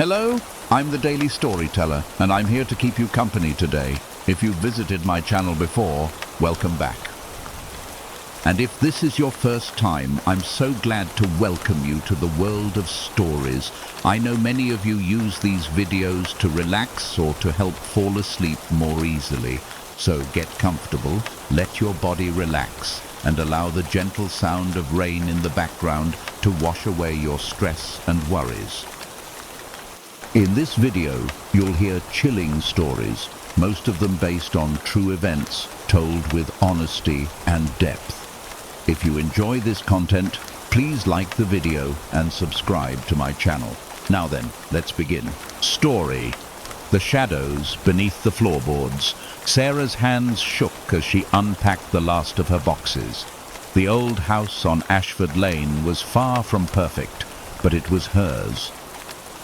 Hello, I'm the Daily Storyteller, and I'm here to keep you company today. If you've visited my channel before, welcome back. And if this is your first time, I'm so glad to welcome you to the world of stories. I know many of you use these videos to relax or to help fall asleep more easily. So get comfortable, let your body relax, and allow the gentle sound of rain in the background to wash away your stress and worries. In this video, you'll hear chilling stories, most of them based on true events, told with honesty and depth. If you enjoy this content, please like the video and subscribe to my channel. Now then, let's begin. Story: The Shadows Beneath the Floorboards. Sarah's hands shook as she unpacked the last of her boxes. The old house on Ashford Lane was far from perfect, but it was hers.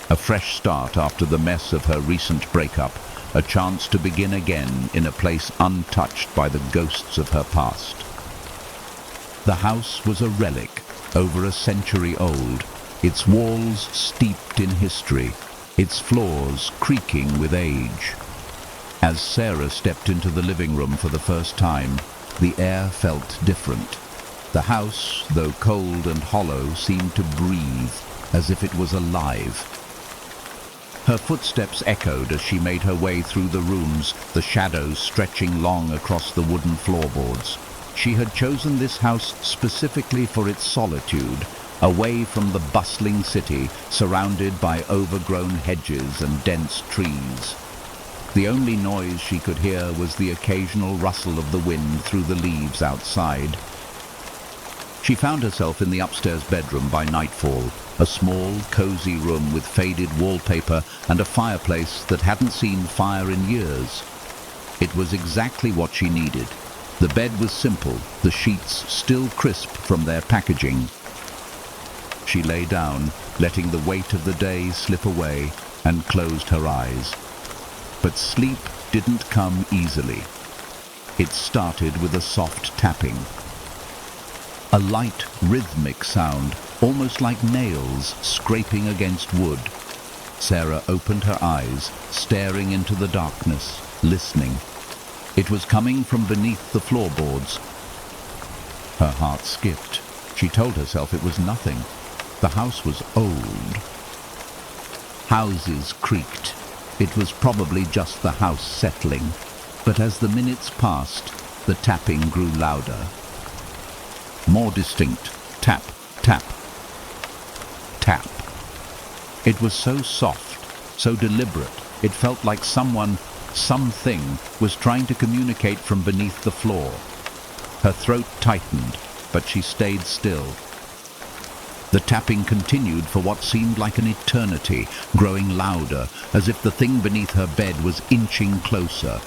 A fresh start after the mess of her recent breakup, a chance to begin again in a place untouched by the ghosts of her past. The house was a relic, over a century old, its walls steeped in history, its floors creaking with age. As Sarah stepped into the living room for the first time, the air felt different. The house, though cold and hollow, seemed to breathe, as if it was alive. Her footsteps echoed as she made her way through the rooms, the shadows stretching long across the wooden floorboards. She had chosen this house specifically for its solitude, away from the bustling city, surrounded by overgrown hedges and dense trees. The only noise she could hear was the occasional rustle of the wind through the leaves outside. She found herself in the upstairs bedroom by nightfall, a small, cozy room with faded wallpaper and a fireplace that hadn't seen fire in years. It was exactly what she needed. The bed was simple, the sheets still crisp from their packaging. She lay down, letting the weight of the day slip away, and closed her eyes. But sleep didn't come easily. It started with a soft tapping. A light, rhythmic sound, almost like nails scraping against wood. Sarah opened her eyes, staring into the darkness, listening. It was coming from beneath the floorboards. Her heart skipped. She told herself it was nothing. The house was old. Houses creaked. It was probably just the house settling. But as the minutes passed, the tapping grew louder. More distinct. Tap, tap, tap. It was so soft, so deliberate, it felt like someone, something, was trying to communicate from beneath the floor. Her throat tightened, but she stayed still. The tapping continued for what seemed like an eternity, growing louder, as if the thing beneath her bed was inching closer.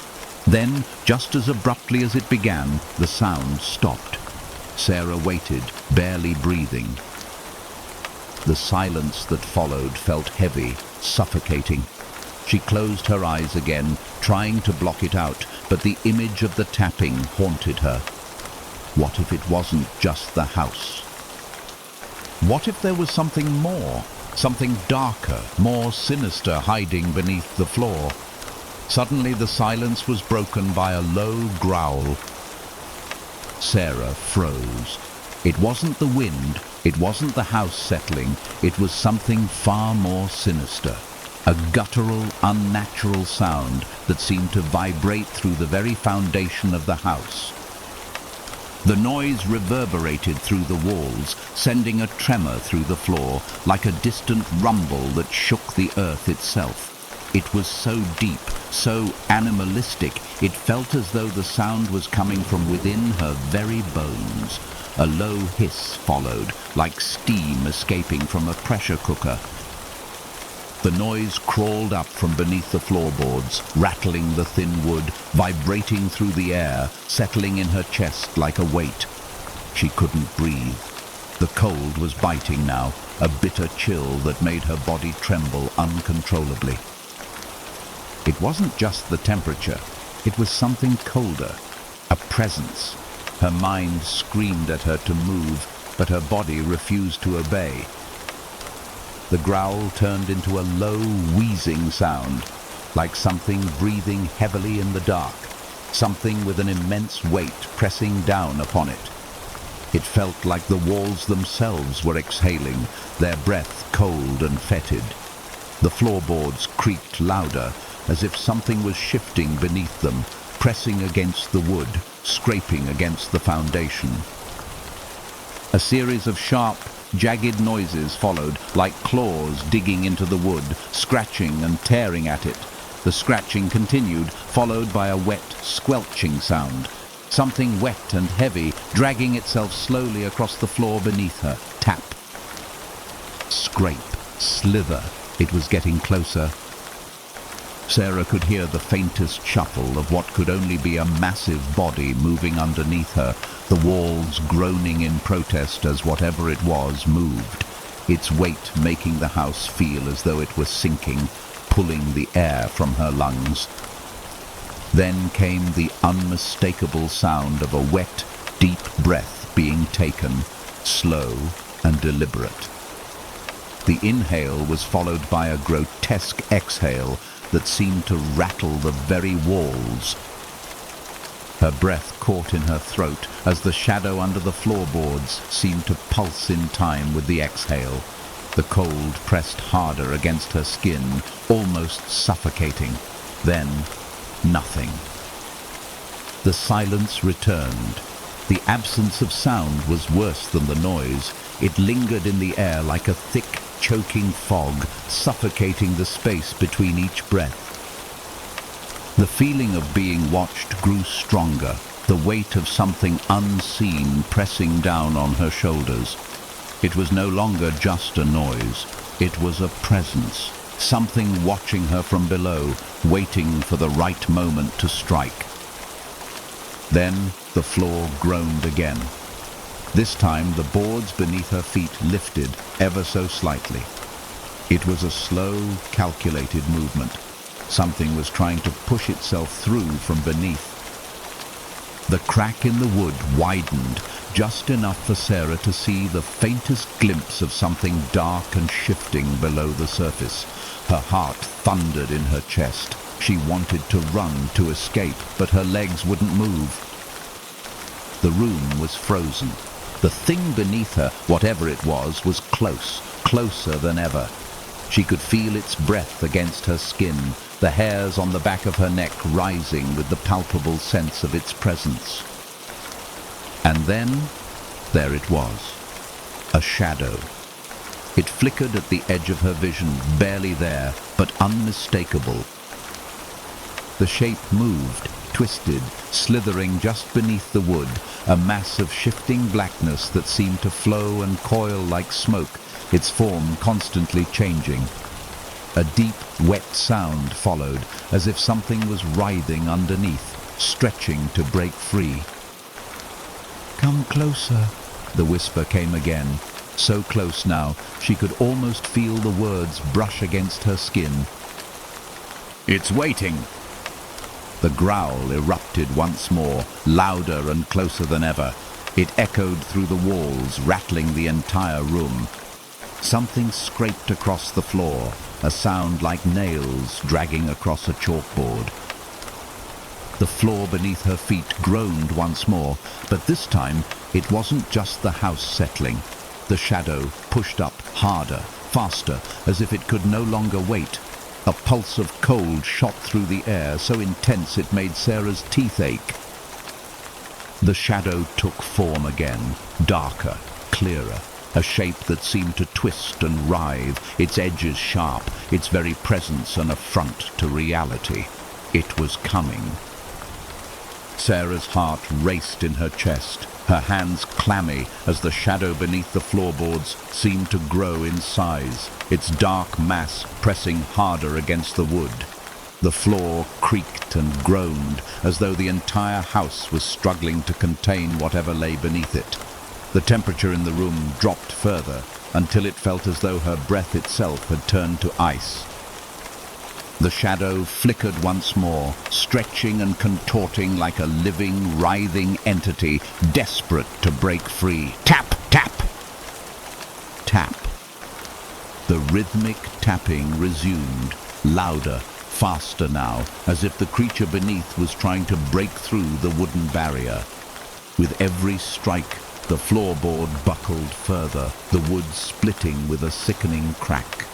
Then, just as abruptly as it began, the sound stopped. Sarah waited, barely breathing. The silence that followed felt heavy, suffocating. She closed her eyes again, trying to block it out, but the image of the tapping haunted her. What if it wasn't just the house? What if there was something more, something darker, more sinister hiding beneath the floor? Suddenly the silence was broken by a low growl. Sarah froze. It wasn't the wind, it wasn't the house settling, it was something far more sinister. A guttural, unnatural sound that seemed to vibrate through the very foundation of the house. The noise reverberated through the walls, sending a tremor through the floor, like a distant rumble that shook the earth itself. It was so deep, so animalistic, it felt as though the sound was coming from within her very bones. A low hiss followed, like steam escaping from a pressure cooker. The noise crawled up from beneath the floorboards, rattling the thin wood, vibrating through the air, settling in her chest like a weight. She couldn't breathe. The cold was biting now, a bitter chill that made her body tremble uncontrollably. It wasn't just the temperature, it was something colder, a presence. Her mind screamed at her to move, but her body refused to obey. the growl turned into a low, wheezing sound, like something breathing heavily in the dark, something with an immense weight pressing down upon it. It felt like the walls themselves were exhaling, their breath cold and fetid. The floorboards creaked louder, as if something was shifting beneath them, pressing against the wood, scraping against the foundation. A series of sharp, jagged noises followed, like claws digging into the wood, scratching and tearing at it. The scratching continued, followed by a wet, squelching sound. Something wet and heavy, dragging itself slowly across the floor beneath her. Tap. Scrape. Slither. It was getting closer. Sarah could hear the faintest shuffle of what could only be a massive body moving underneath her, the walls groaning in protest as whatever it was moved, its weight making the house feel as though it was sinking, pulling the air from her lungs. Then came the unmistakable sound of a wet, deep breath being taken, slow and deliberate. The inhale was followed by a grotesque exhale that seemed to rattle the very walls. Her breath caught in her throat as the shadow under the floorboards seemed to pulse in time with the exhale. The cold pressed harder against her skin, almost suffocating. Then, nothing. The silence returned. The absence of sound was worse than the noise. It lingered in the air like a thick, choking fog, suffocating the space between each breath. The feeling of being watched grew stronger, the weight of something unseen pressing down on her shoulders. It was no longer just a noise. It was a presence, something watching her from below, waiting for the right moment to strike. Then the floor groaned again. This time the boards beneath her feet lifted ever so slightly. It was a slow, calculated movement. Something was trying to push itself through from beneath. The crack in the wood widened, just enough for Sarah to see the faintest glimpse of something dark and shifting below the surface. Her heart thundered in her chest. She wanted to run to escape, but her legs wouldn't move. The room was frozen. The thing beneath her, whatever it was close, closer than ever. She could feel its breath against her skin, the hairs on the back of her neck rising with the palpable sense of its presence. And then, there it was, a shadow. It flickered at the edge of her vision, barely there, but unmistakable. The shape moved, twisted, slithering just beneath the wood, a mass of shifting blackness that seemed to flow and coil like smoke, its form constantly changing. A deep, wet sound followed, as if something was writhing underneath, stretching to break free. "Come closer," the whisper came again, so close now she could almost feel the words brush against her skin. "It's waiting." The growl erupted once more, louder and closer than ever. It echoed through the walls, rattling the entire room. Something scraped across the floor, a sound like nails dragging across a chalkboard. The floor beneath her feet groaned once more, but this time it wasn't just the house settling. The shadow pushed up harder, faster, as if it could no longer wait. A pulse of cold shot through the air, so intense it made Sarah's teeth ache. The shadow took form again, darker, clearer, a shape that seemed to twist and writhe, its edges sharp, its very presence an affront to reality. It was coming. Sarah's heart raced in her chest, her hands clammy as the shadow beneath the floorboards seemed to grow in size, its dark mass pressing harder against the wood. The floor creaked and groaned as though the entire house was struggling to contain whatever lay beneath it. The temperature in the room dropped further until it felt as though her breath itself had turned to ice. The shadow flickered once more, stretching and contorting like a living, writhing entity, desperate to break free. Tap, tap, tap. The rhythmic tapping resumed, louder, faster now, as if the creature beneath was trying to break through the wooden barrier. With every strike, the floorboard buckled further, the wood splitting with a sickening crack.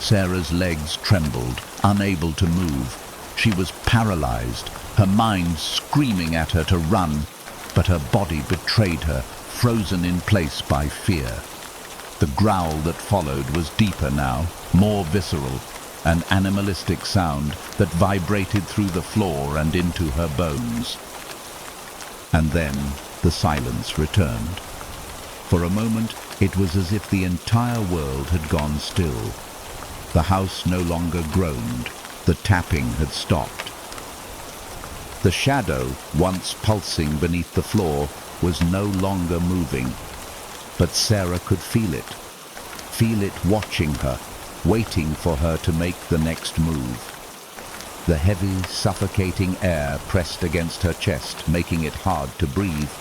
Sarah's legs trembled, unable to move. She was paralyzed, her mind screaming at her to run, but her body betrayed her, frozen in place by fear. The growl that followed was deeper now, more visceral, an animalistic sound that vibrated through the floor and into her bones. And then the silence returned. For a moment, it was as if the entire world had gone still. The house no longer groaned. The tapping had stopped. The shadow, once pulsing beneath the floor, was no longer moving. But Sarah could feel it watching her, waiting for her to make the next move. The heavy, suffocating air pressed against her chest, making it hard to breathe.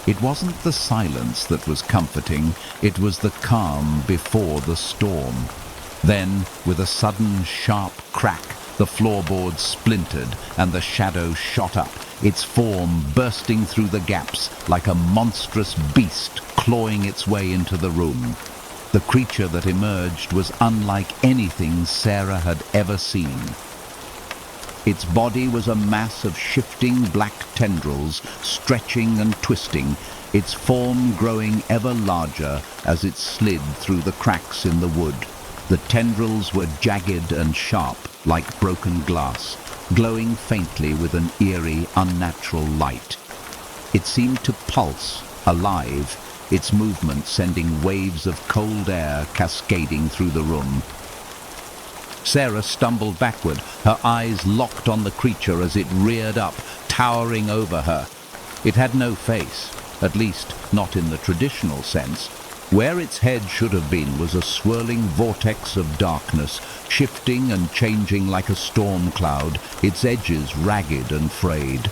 It wasn't the silence that was comforting, it was the calm before the storm. Then, with a sudden, sharp crack, the floorboard splintered and the shadow shot up, its form bursting through the gaps like a monstrous beast clawing its way into the room. The creature that emerged was unlike anything Sarah had ever seen. Its body was a mass of shifting black tendrils, stretching and twisting, its form growing ever larger as it slid through the cracks in the wood. The tendrils were jagged and sharp, like broken glass, glowing faintly with an eerie, unnatural light. It seemed to pulse, alive, its movement sending waves of cold air cascading through the room. Sarah stumbled backward, her eyes locked on the creature as it reared up, towering over her. It had no face, at least not in the traditional sense. Where its head should have been was a swirling vortex of darkness, shifting and changing like a storm cloud, its edges ragged and frayed.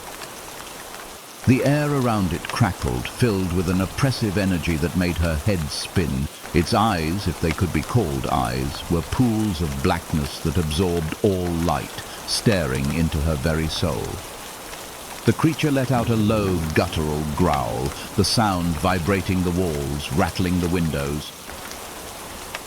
The air around it crackled, filled with an oppressive energy that made her head spin. Its eyes, if they could be called eyes, were pools of blackness that absorbed all light, staring into her very soul. The creature let out a low, guttural growl, the sound vibrating the walls, rattling the windows.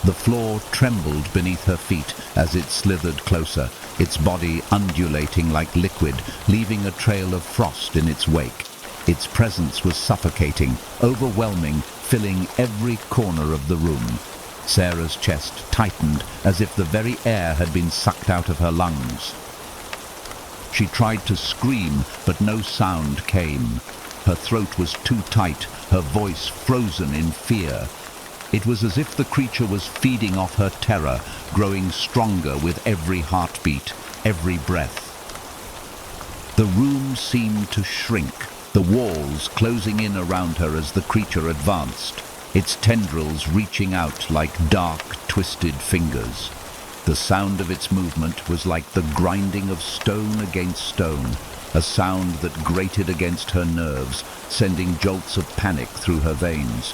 The floor trembled beneath her feet as it slithered closer, its body undulating like liquid, leaving a trail of frost in its wake. Its presence was suffocating, overwhelming, filling every corner of the room. Sarah's chest tightened as if the very air had been sucked out of her lungs. She tried to scream, but no sound came. Her throat was too tight, her voice frozen in fear. It was as if the creature was feeding off her terror, growing stronger with every heartbeat, every breath. The room seemed to shrink, the walls closing in around her as the creature advanced, its tendrils reaching out like dark, twisted fingers. The sound of its movement was like the grinding of stone against stone, a sound that grated against her nerves, sending jolts of panic through her veins.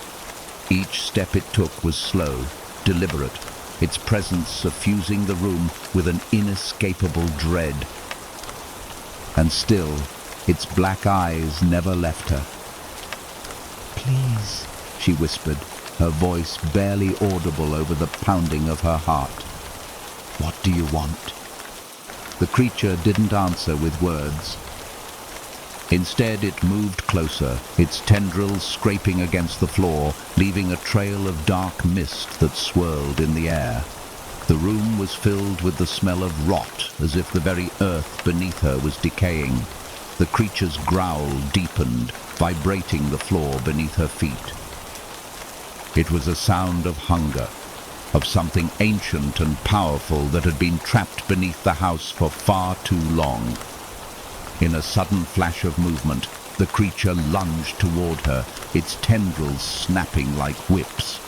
Each step it took was slow, deliberate, its presence suffusing the room with an inescapable dread. And still, its black eyes never left her. "Please," she whispered, her voice barely audible over the pounding of her heart. "What do you want?" The creature didn't answer with words. Instead, it moved closer, its tendrils scraping against the floor, leaving a trail of dark mist that swirled in the air. The room was filled with the smell of rot, as if the very earth beneath her was decaying. The creature's growl deepened, vibrating the floor beneath her feet. It was a sound of hunger, of something ancient and powerful that had been trapped beneath the house for far too long. In a sudden flash of movement, the creature lunged toward her, its tendrils snapping like whips.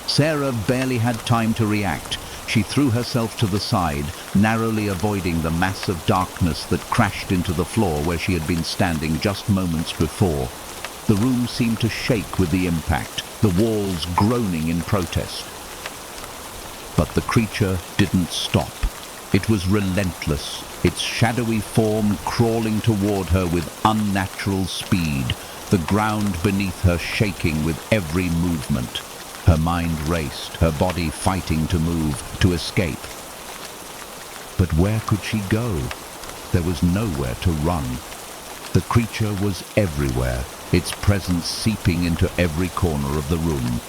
Sarah barely had time to react. She threw herself to the side, narrowly avoiding the mass of darkness that crashed into the floor where she had been standing just moments before. The room seemed to shake with the impact, the walls groaning in protest. But the creature didn't stop. It was relentless, its shadowy form crawling toward her with unnatural speed, the ground beneath her shaking with every movement. Her mind raced, her body fighting to move, to escape. But where could she go? There was nowhere to run. The creature was everywhere, its presence seeping into every corner of the room.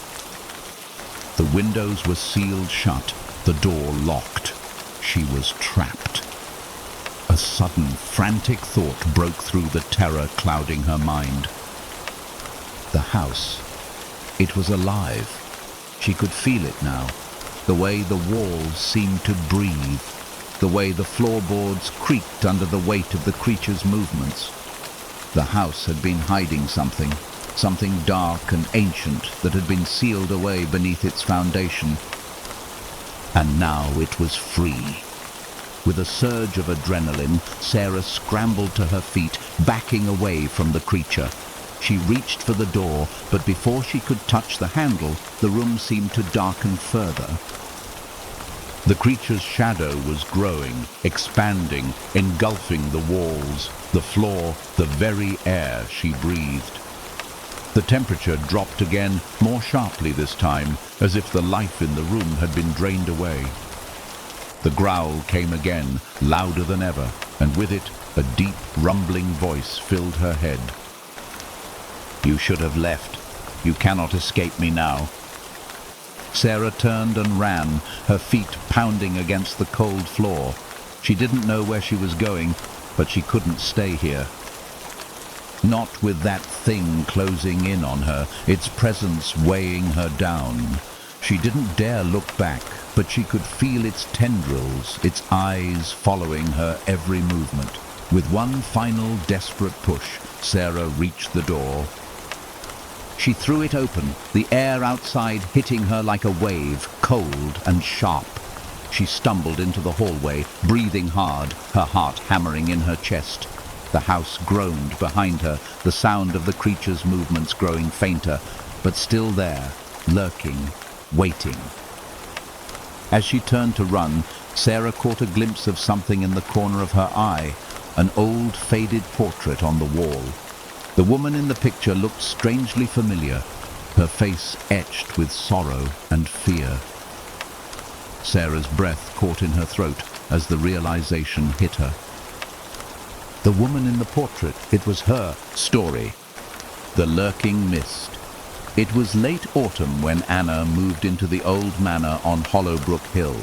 The windows were sealed shut, the door locked. She was trapped. A sudden, frantic thought broke through the terror clouding her mind. The house. It was alive. She could feel it now. The way the walls seemed to breathe. The way the floorboards creaked under the weight of the creature's movements. The house had been hiding something dark and ancient that had been sealed away beneath its foundation. And now it was free. With a surge of adrenaline, Sarah scrambled to her feet, backing away from the creature. She reached for the door, but before she could touch the handle, the room seemed to darken further. The creature's shadow was growing, expanding, engulfing the walls, the floor, the very air she breathed. The temperature dropped again, more sharply this time, as if the life in the room had been drained away. The growl came again, louder than ever, and with it, a deep, rumbling voice filled her head. "You should have left. You cannot escape me now." Sarah turned and ran, her feet pounding against the cold floor. She didn't know where she was going, but she couldn't stay here. Not with that thing closing in on her, its presence weighing her down. She didn't dare look back, but she could feel its tendrils, its eyes following her every movement. With one final desperate push, Sarah reached the door. She threw it open, the air outside hitting her like a wave, cold and sharp. She stumbled into the hallway, breathing hard, her heart hammering in her chest. The house groaned behind her, the sound of the creature's movements growing fainter, but still there, lurking, waiting. As she turned to run, Sarah caught a glimpse of something in the corner of her eye, an old faded portrait on the wall. The woman in the picture looked strangely familiar, her face etched with sorrow and fear. Sarah's breath caught in her throat as the realization hit her. The woman in the portrait, it was her story. The lurking mist. It was late autumn when Anna moved into the old manor on Hollowbrook Hill.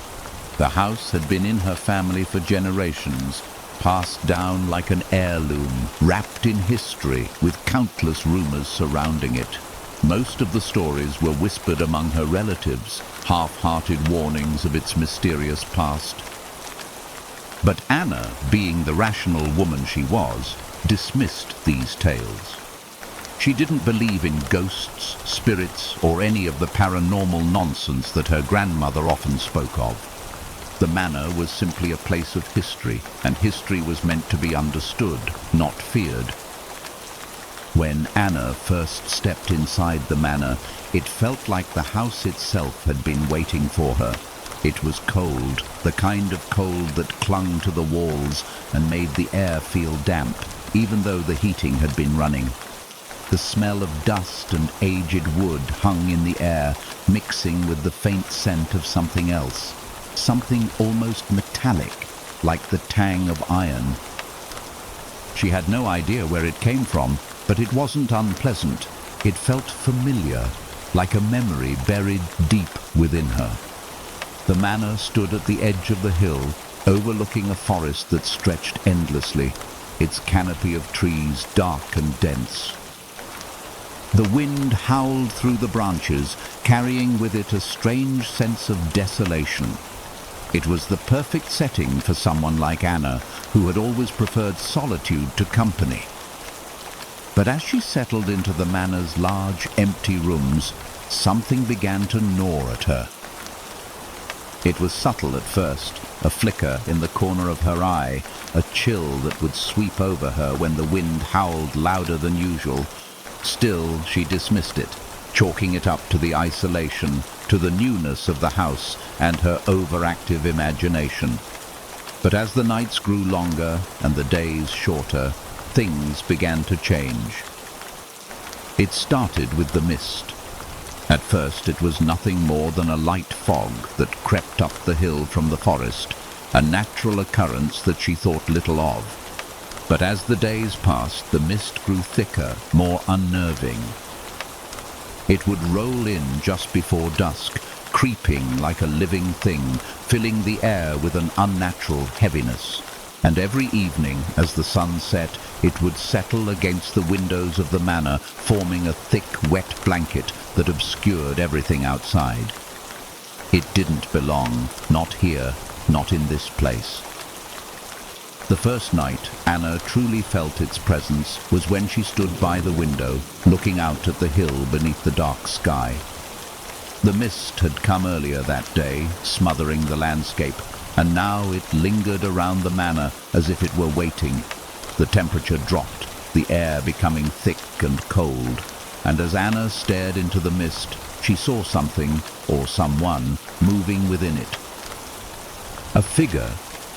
The house had been in her family for generations, passed down like an heirloom, wrapped in history with countless rumors surrounding it. Most of the stories were whispered among her relatives, half-hearted warnings of its mysterious past. But Anna, being the rational woman she was, dismissed these tales. She didn't believe in ghosts, spirits, or any of the paranormal nonsense that her grandmother often spoke of. The manor was simply a place of history, and history was meant to be understood, not feared. When Anna first stepped inside the manor, it felt like the house itself had been waiting for her. It was cold, the kind of cold that clung to the walls and made the air feel damp, even though the heating had been running. The smell of dust and aged wood hung in the air, mixing with the faint scent of something else, something almost metallic, like the tang of iron. She had no idea where it came from, but it wasn't unpleasant. It felt familiar, like a memory buried deep within her. The manor stood at the edge of the hill, overlooking a forest that stretched endlessly, its canopy of trees dark and dense. The wind howled through the branches, carrying with it a strange sense of desolation. It was the perfect setting for someone like Anna, who had always preferred solitude to company. But as she settled into the manor's large, empty rooms, something began to gnaw at her. It was subtle at first, a flicker in the corner of her eye, a chill that would sweep over her when the wind howled louder than usual. Still, she dismissed it, chalking it up to the isolation, to the newness of the house and her overactive imagination. But as the nights grew longer and the days shorter, things began to change. It started with the mist. At first it was nothing more than a light fog that crept up the hill from the forest, a natural occurrence that she thought little of. But as the days passed, the mist grew thicker, more unnerving. It would roll in just before dusk, creeping like a living thing, filling the air with an unnatural heaviness. And every evening, as the sun set, it would settle against the windows of the manor, forming a thick, wet blanket that obscured everything outside. It didn't belong, not here, not in this place. The first night Anna truly felt its presence was when she stood by the window, looking out at the hill beneath the dark sky. The mist had come earlier that day, smothering the landscape, and now it lingered around the manor as if it were waiting. The temperature dropped, the air becoming thick and cold, and as Anna stared into the mist, she saw something, or someone, moving within it. A figure,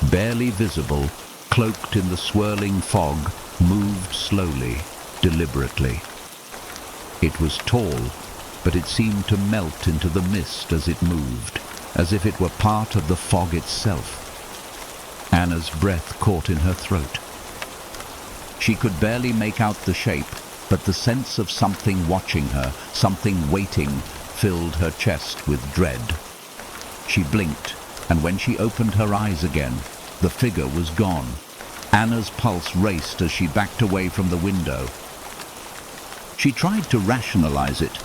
barely visible, cloaked in the swirling fog, moved slowly, deliberately. It was tall, but it seemed to melt into the mist as it moved, as if it were part of the fog itself. Anna's breath caught in her throat. She could barely make out the shape, but the sense of something watching her, something waiting, filled her chest with dread. She blinked, and when she opened her eyes again, the figure was gone. Anna's pulse raced as she backed away from the window. She tried to rationalize it.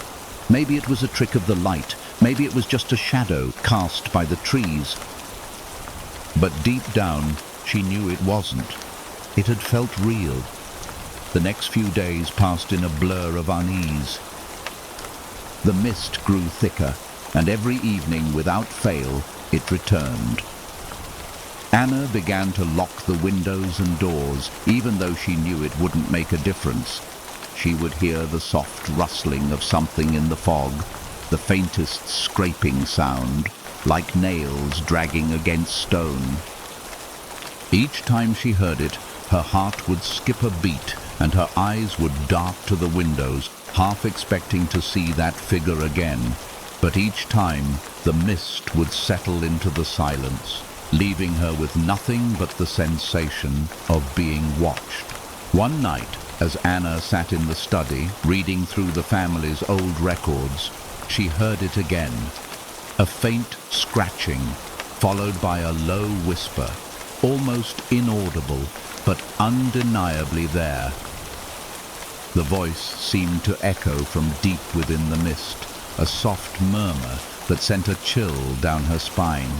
Maybe it was a trick of the light. Maybe it was just a shadow cast by the trees. But deep down, she knew it wasn't. It had felt real. The next few days passed in a blur of unease. The mist grew thicker, and every evening, without fail, it returned. Anna began to lock the windows and doors, even though she knew it wouldn't make a difference. She would hear the soft rustling of something in the fog, the faintest scraping sound, like nails dragging against stone. Each time she heard it, her heart would skip a beat and her eyes would dart to the windows, half expecting to see that figure again. But each time, the mist would settle into the silence, leaving her with nothing but the sensation of being watched. One night, as Anna sat in the study, reading through the family's old records, she heard it again. A faint scratching, followed by a low whisper, almost inaudible, but undeniably there. The voice seemed to echo from deep within the mist, a soft murmur that sent a chill down her spine.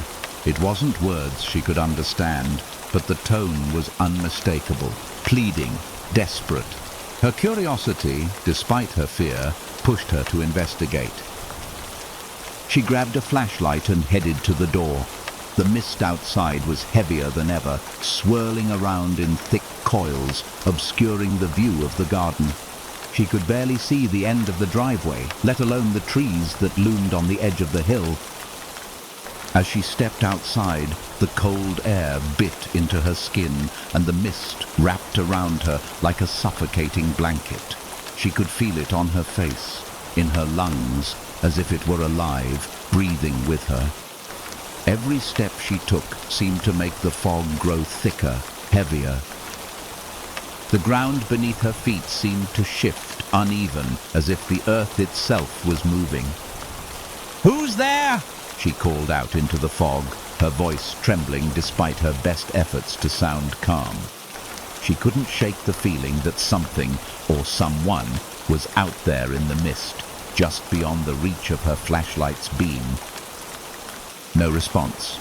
It wasn't words she could understand, but the tone was unmistakable, pleading, desperate. Her curiosity, despite her fear, pushed her to investigate. She grabbed a flashlight and headed to the door. The mist outside was heavier than ever, swirling around in thick coils, obscuring the view of the garden. She could barely see the end of the driveway, let alone the trees that loomed on the edge of the hill. As she stepped outside, the cold air bit into her skin, and the mist wrapped around her like a suffocating blanket. She could feel it on her face, in her lungs, as if it were alive, breathing with her. Every step she took seemed to make the fog grow thicker, heavier. The ground beneath her feet seemed to shift, uneven, as if the earth itself was moving. "Who's there?" she called out into the fog, her voice trembling despite her best efforts to sound calm. She couldn't shake the feeling that something, or someone, was out there in the mist, just beyond the reach of her flashlight's beam. No response.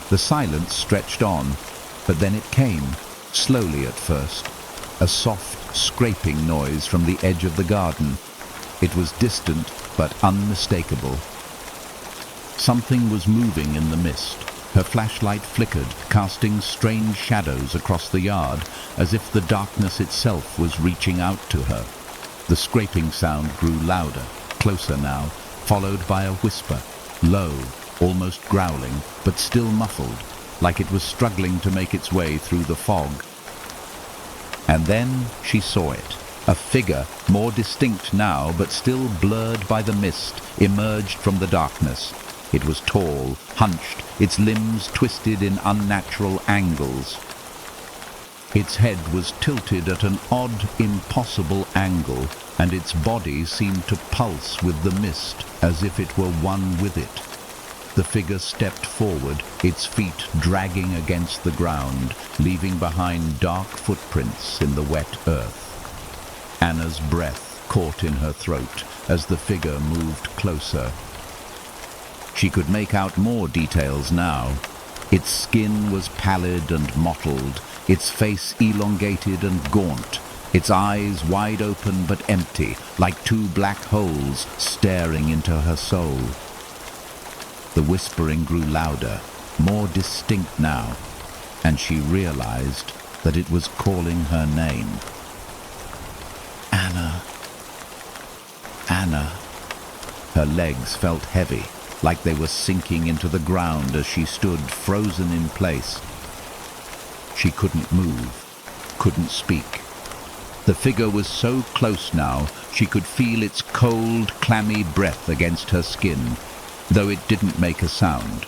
The silence stretched on, but then it came, slowly at first, a soft, scraping noise from the edge of the garden. It was distant, but unmistakable. Something was moving in the mist. Her flashlight flickered, casting strange shadows across the yard, as if the darkness itself was reaching out to her. The scraping sound grew louder, closer now, followed by a whisper, low, almost growling, but still muffled, like it was struggling to make its way through the fog. And then she saw it. A figure, more distinct now, but still blurred by the mist, emerged from the darkness. It was tall, hunched, its limbs twisted in unnatural angles. Its head was tilted at an odd, impossible angle, and its body seemed to pulse with the mist, as if it were one with it. The figure stepped forward, its feet dragging against the ground, leaving behind dark footprints in the wet earth. Anna's breath caught in her throat as the figure moved closer. She could make out more details now. Its skin was pallid and mottled, its face elongated and gaunt, its eyes wide open but empty, like two black holes staring into her soul. The whispering grew louder, more distinct now, and she realized that it was calling her name. Anna. Anna. Her legs felt heavy, like they were sinking into the ground as she stood frozen in place. She couldn't move, couldn't speak. The figure was so close now, she could feel its cold, clammy breath against her skin, though it didn't make a sound.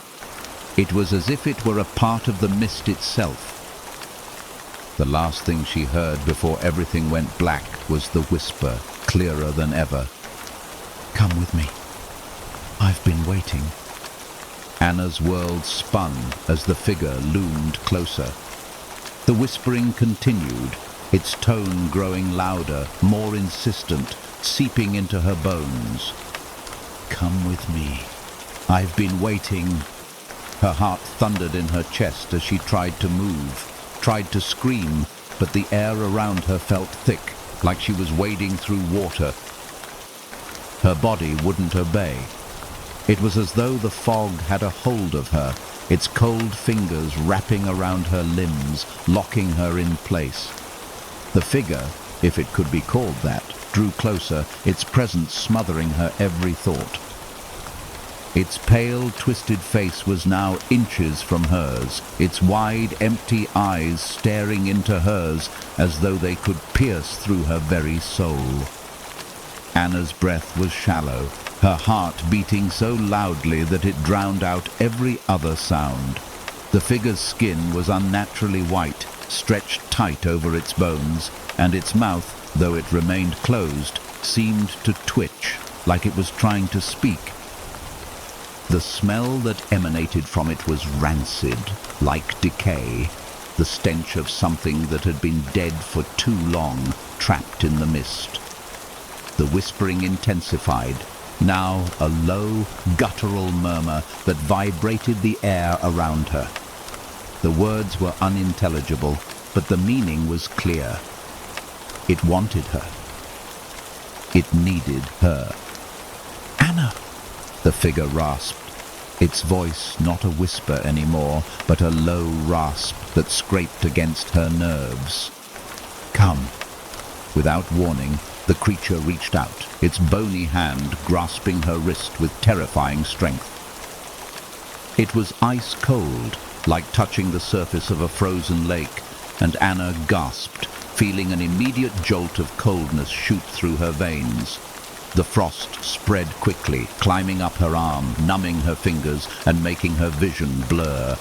It was as if it were a part of the mist itself. The last thing she heard before everything went black was the whisper, clearer than ever. "Come with me. I've been waiting." Anna's world spun as the figure loomed closer. The whispering continued, its tone growing louder, more insistent, seeping into her bones. "Come with me. I've been waiting." Her heart thundered in her chest as she tried to move, tried to scream, but the air around her felt thick, like she was wading through water. Her body wouldn't obey. It was as though the fog had a hold of her, its cold fingers wrapping around her limbs, locking her in place. The figure, if it could be called that, drew closer, its presence smothering her every thought. Its pale, twisted face was now inches from hers, its wide, empty eyes staring into hers as though they could pierce through her very soul. Anna's breath was shallow, her heart beating so loudly that it drowned out every other sound. The figure's skin was unnaturally white, stretched tight over its bones, and its mouth, though it remained closed, seemed to twitch, like it was trying to speak. The smell that emanated from it was rancid, like decay, the stench of something that had been dead for too long, trapped in the mist. The whispering intensified, now a low, guttural murmur that vibrated the air around her. The words were unintelligible, but the meaning was clear. It wanted her. It needed her. "Anna!" the figure rasped, its voice not a whisper anymore, but a low rasp that scraped against her nerves. "Come." Without warning, the creature reached out, its bony hand grasping her wrist with terrifying strength. It was ice cold, like touching the surface of a frozen lake, and Anna gasped, feeling an immediate jolt of coldness shoot through her veins. The frost spread quickly, climbing up her arm, numbing her fingers and making her vision blur.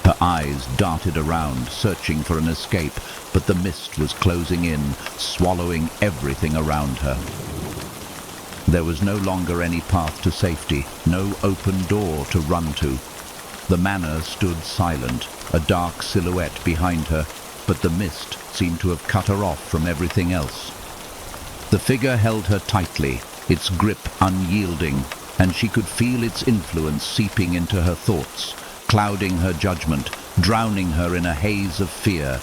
Her eyes darted around, searching for an escape, but the mist was closing in, swallowing everything around her. There was no longer any path to safety, no open door to run to. The manor stood silent, a dark silhouette behind her, but the mist seemed to have cut her off from everything else. The figure held her tightly, its grip unyielding, and she could feel its influence seeping into her thoughts, clouding her judgment, drowning her in a haze of fear.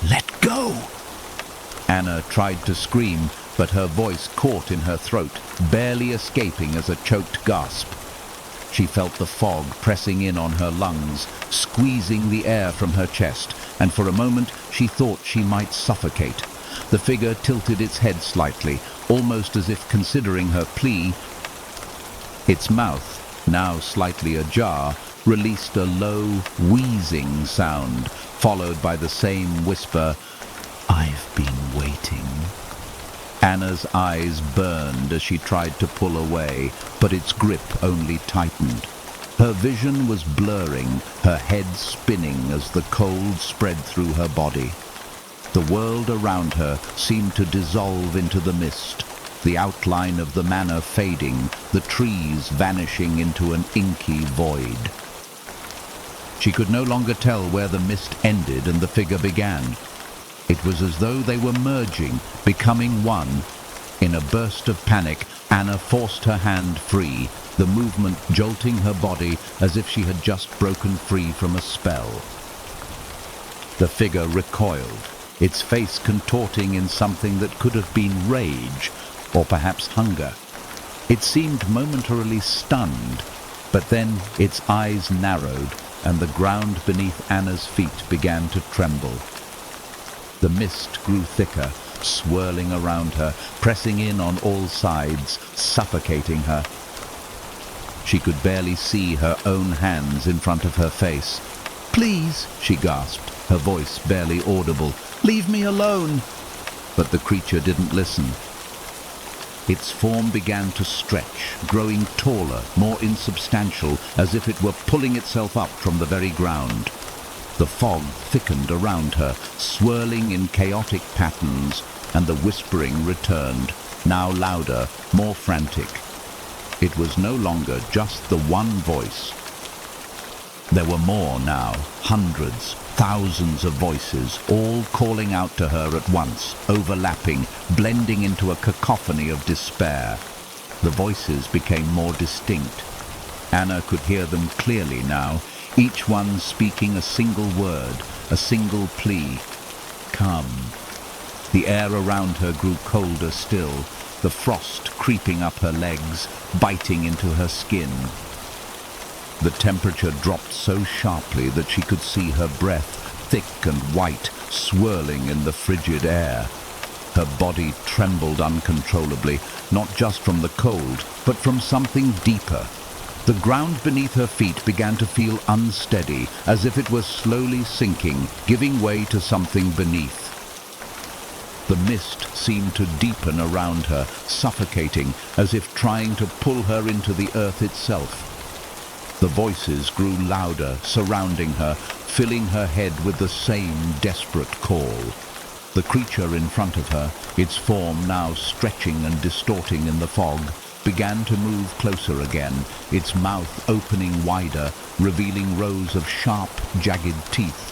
"Let go!" Anna tried to scream, but her voice caught in her throat, barely escaping as a choked gasp. She felt the fog pressing in on her lungs, squeezing the air from her chest, and for a moment she thought she might suffocate. The figure tilted its head slightly, almost as if considering her plea. Its mouth, now slightly ajar, released a low, wheezing sound, followed by the same whisper, "I've been waiting." Anna's eyes burned as she tried to pull away, but its grip only tightened. Her vision was blurring, her head spinning as the cold spread through her body. The world around her seemed to dissolve into the mist, the outline of the manor fading, the trees vanishing into an inky void. She could no longer tell where the mist ended and the figure began. It was as though they were merging, becoming one. In a burst of panic, Anna forced her hand free, the movement jolting her body as if she had just broken free from a spell. The figure recoiled, its face contorting in something that could have been rage, or perhaps hunger. It seemed momentarily stunned, but then its eyes narrowed and the ground beneath Anna's feet began to tremble. The mist grew thicker, swirling around her, pressing in on all sides, suffocating her. She could barely see her own hands in front of her face. "Please," she gasped, her voice barely audible, "leave me alone." But the creature didn't listen. Its form began to stretch, growing taller, more insubstantial, as if it were pulling itself up from the very ground. The fog thickened around her, swirling in chaotic patterns, and the whispering returned, now louder, more frantic. It was no longer just the one voice. There were more now, hundreds, thousands of voices, all calling out to her at once, overlapping, blending into a cacophony of despair. The voices became more distinct. Anna could hear them clearly now, each one speaking a single word, a single plea. "Come." The air around her grew colder still, the frost creeping up her legs, biting into her skin. The temperature dropped so sharply that she could see her breath, thick and white, swirling in the frigid air. Her body trembled uncontrollably, not just from the cold, but from something deeper. The ground beneath her feet began to feel unsteady, as if it were slowly sinking, giving way to something beneath. The mist seemed to deepen around her, suffocating, as if trying to pull her into the earth itself. The voices grew louder, surrounding her, filling her head with the same desperate call. The creature in front of her, its form now stretching and distorting in the fog, began to move closer again, its mouth opening wider, revealing rows of sharp, jagged teeth.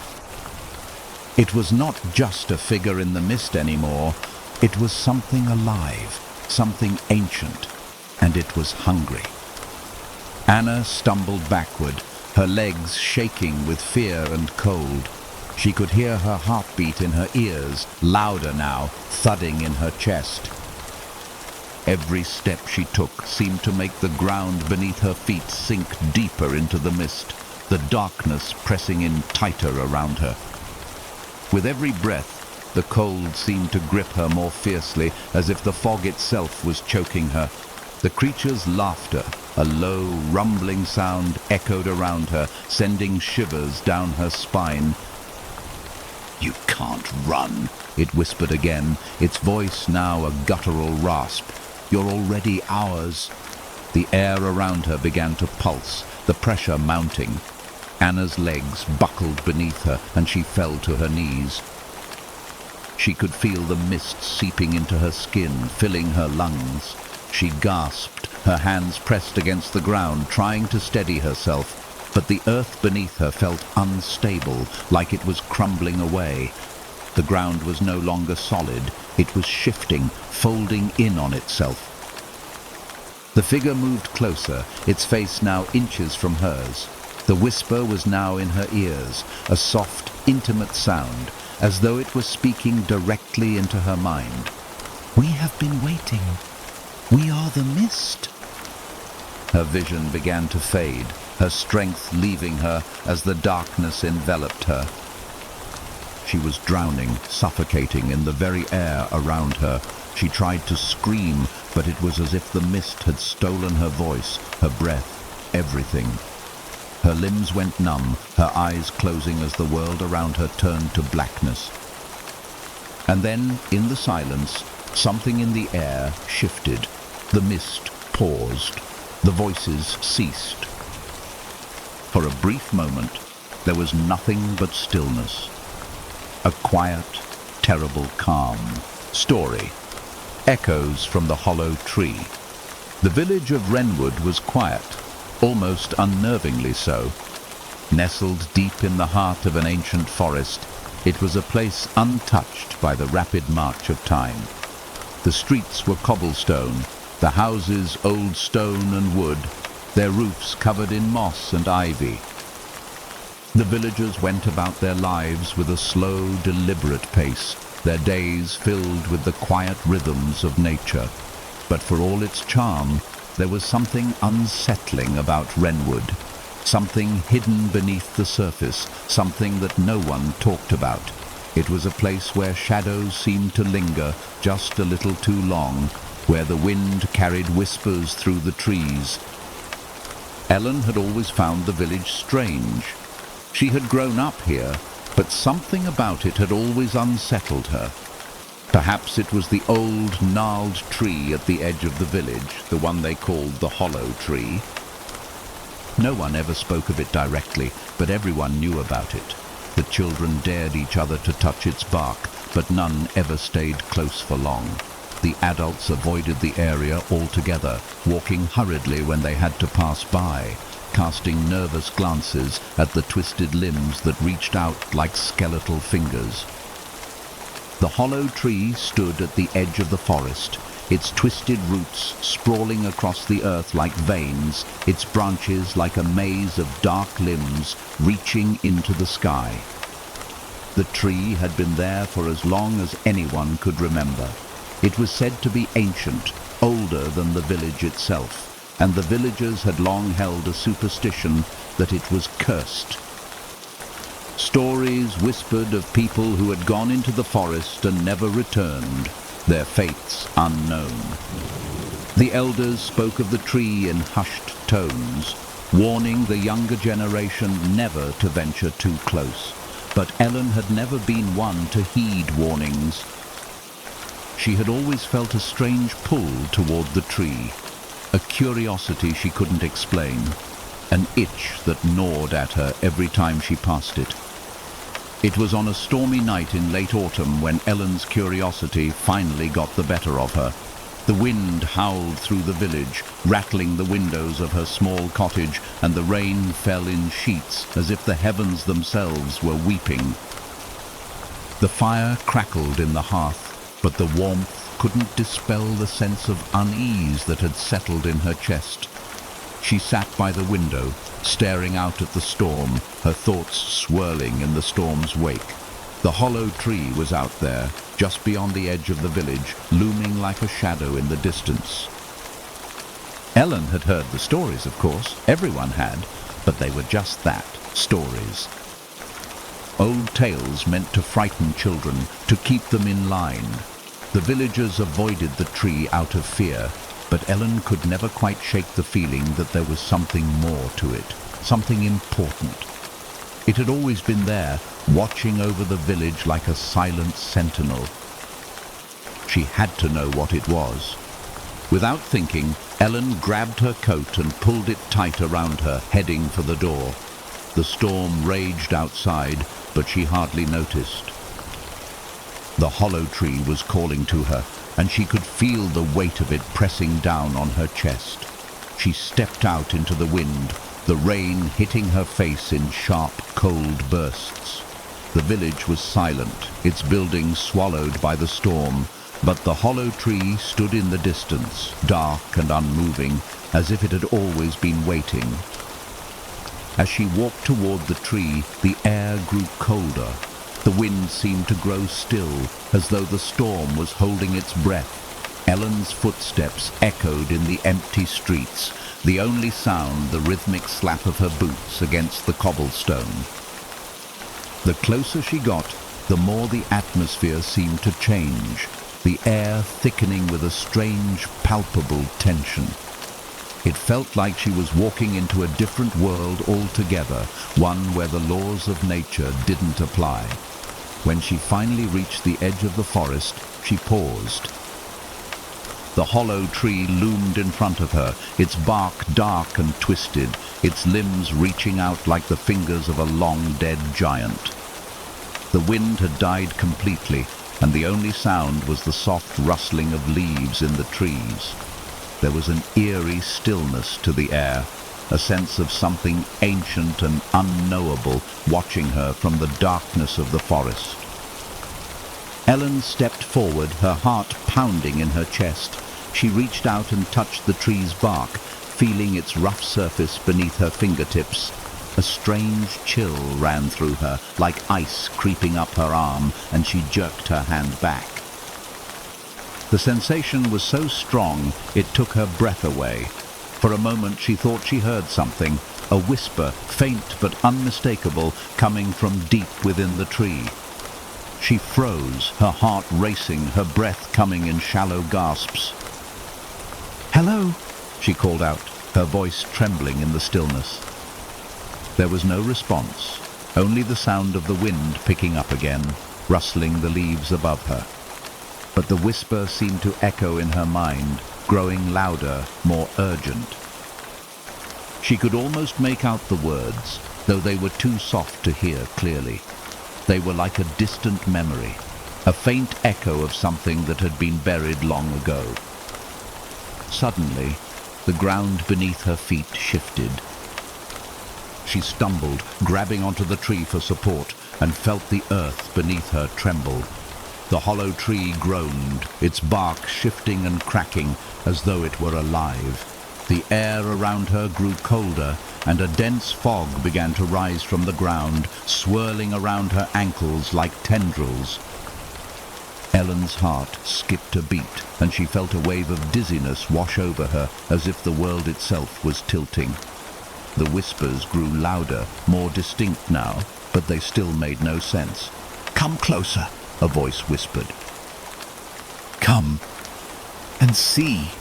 It was not just a figure in the mist anymore. It was something alive, something ancient, and it was hungry. Anna stumbled backward, her legs shaking with fear and cold. She could hear her heartbeat in her ears, louder now, thudding in her chest. Every step she took seemed to make the ground beneath her feet sink deeper into the mist, the darkness pressing in tighter around her. With every breath, the cold seemed to grip her more fiercely, as if the fog itself was choking her. The creature's laughter, a low, rumbling sound, echoed around her, sending shivers down her spine. "You can't run," it whispered again, its voice now a guttural rasp. "You're already ours." The air around her began to pulse, the pressure mounting. Anna's legs buckled beneath her, and she fell to her knees. She could feel the mist seeping into her skin, filling her lungs. She gasped, her hands pressed against the ground, trying to steady herself, but the earth beneath her felt unstable, like it was crumbling away. The ground was no longer solid. It was shifting, folding in on itself. The figure moved closer, its face now inches from hers. The whisper was now in her ears, a soft, intimate sound, as though it was speaking directly into her mind. "We have been waiting. We are the mist." Her vision began to fade, her strength leaving her as the darkness enveloped her. She was drowning, suffocating in the very air around her. She tried to scream, but it was as if the mist had stolen her voice, her breath, everything. Her limbs went numb, her eyes closing as the world around her turned to blackness. And then, in the silence, something in the air shifted. The mist paused. The voices ceased. For a brief moment, there was nothing but stillness. A quiet, terrible calm. Story. Echoes from the hollow tree. The village of Wrenwood was quiet, almost unnervingly so. Nestled deep in the heart of an ancient forest, it was a place untouched by the rapid march of time. The streets were cobblestone, the houses old stone and wood, their roofs covered in moss and ivy. The villagers went about their lives with a slow, deliberate pace, their days filled with the quiet rhythms of nature. But for all its charm, there was something unsettling about Wrenwood, something hidden beneath the surface, something that no one talked about. It was a place where shadows seemed to linger just a little too long, where the wind carried whispers through the trees. Ellen had always found the village strange. She had grown up here, but something about it had always unsettled her. Perhaps it was the old, gnarled tree at the edge of the village, the one they called the hollow tree. No one ever spoke of it directly, but everyone knew about it. The children dared each other to touch its bark, but none ever stayed close for long. The adults avoided the area altogether, walking hurriedly when they had to pass by, casting nervous glances at the twisted limbs that reached out like skeletal fingers. The hollow tree stood at the edge of the forest, its twisted roots sprawling across the earth like veins, its branches like a maze of dark limbs reaching into the sky. The tree had been there for as long as anyone could remember. It was said to be ancient, older than the village itself, and the villagers had long held a superstition that it was cursed. Stories whispered of people who had gone into the forest and never returned, their fates unknown. The elders spoke of the tree in hushed tones, warning the younger generation never to venture too close. But Ellen had never been one to heed warnings. She had always felt a strange pull toward the tree, a curiosity she couldn't explain, an itch that gnawed at her every time she passed it. It was on a stormy night in late autumn when Ellen's curiosity finally got the better of her. The wind howled through the village, rattling the windows of her small cottage, and the rain fell in sheets as if the heavens themselves were weeping. The fire crackled in the hearth, but the warmth couldn't dispel the sense of unease that had settled in her chest. She sat by the window, staring out at the storm, her thoughts swirling in the storm's wake. The hollow tree was out there, just beyond the edge of the village, looming like a shadow in the distance. Ellen had heard the stories, of course. Everyone had, but they were just that, stories. Old tales meant to frighten children, to keep them in line. The villagers avoided the tree out of fear, but Ellen could never quite shake the feeling that there was something more to it, something important. It had always been there, watching over the village like a silent sentinel. She had to know what it was. Without thinking, Ellen grabbed her coat and pulled it tight around her, heading for the door. The storm raged outside, but she hardly noticed. The hollow tree was calling to her, and she could feel the weight of it pressing down on her chest. She stepped out into the wind, the rain hitting her face in sharp, cold bursts. The village was silent, its buildings swallowed by the storm, but the hollow tree stood in the distance, dark and unmoving, as if it had always been waiting. As she walked toward the tree, the air grew colder. The wind seemed to grow still, as though the storm was holding its breath. Ellen's footsteps echoed in the empty streets, the only sound the rhythmic slap of her boots against the cobblestone. The closer she got, the more the atmosphere seemed to change, the air thickening with a strange, palpable tension. It felt like she was walking into a different world altogether, one where the laws of nature didn't apply. When she finally reached the edge of the forest, she paused. The hollow tree loomed in front of her, its bark dark and twisted, its limbs reaching out like the fingers of a long-dead giant. The wind had died completely, and the only sound was the soft rustling of leaves in the trees. There was an eerie stillness to the air, a sense of something ancient and unknowable watching her from the darkness of the forest. Ellen stepped forward, her heart pounding in her chest. She reached out and touched the tree's bark, feeling its rough surface beneath her fingertips. A strange chill ran through her, like ice creeping up her arm, and she jerked her hand back. The sensation was so strong it took her breath away. For a moment she thought she heard something, a whisper, faint but unmistakable, coming from deep within the tree. She froze, her heart racing, her breath coming in shallow gasps. "Hello," she called out, her voice trembling in the stillness. There was no response, only the sound of the wind picking up again, rustling the leaves above her. But the whisper seemed to echo in her mind, growing louder, more urgent. She could almost make out the words, though they were too soft to hear clearly. They were like a distant memory, a faint echo of something that had been buried long ago. Suddenly, the ground beneath her feet shifted. She stumbled, grabbing onto the tree for support, and felt the earth beneath her tremble. The hollow tree groaned, its bark shifting and cracking as though it were alive. The air around her grew colder, and a dense fog began to rise from the ground, swirling around her ankles like tendrils. Ellen's heart skipped a beat, and she felt a wave of dizziness wash over her, as if the world itself was tilting. The whispers grew louder, more distinct now, but they still made no sense. "Come closer," a voice whispered. "Come and see."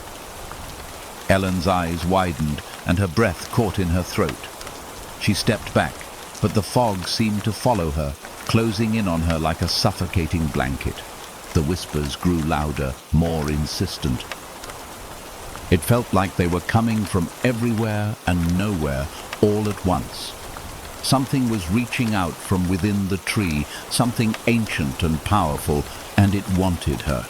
Ellen's eyes widened, and her breath caught in her throat. She stepped back, but the fog seemed to follow her, closing in on her like a suffocating blanket. The whispers grew louder, more insistent. It felt like they were coming from everywhere and nowhere, all at once. Something was reaching out from within the tree, something ancient and powerful, and it wanted her.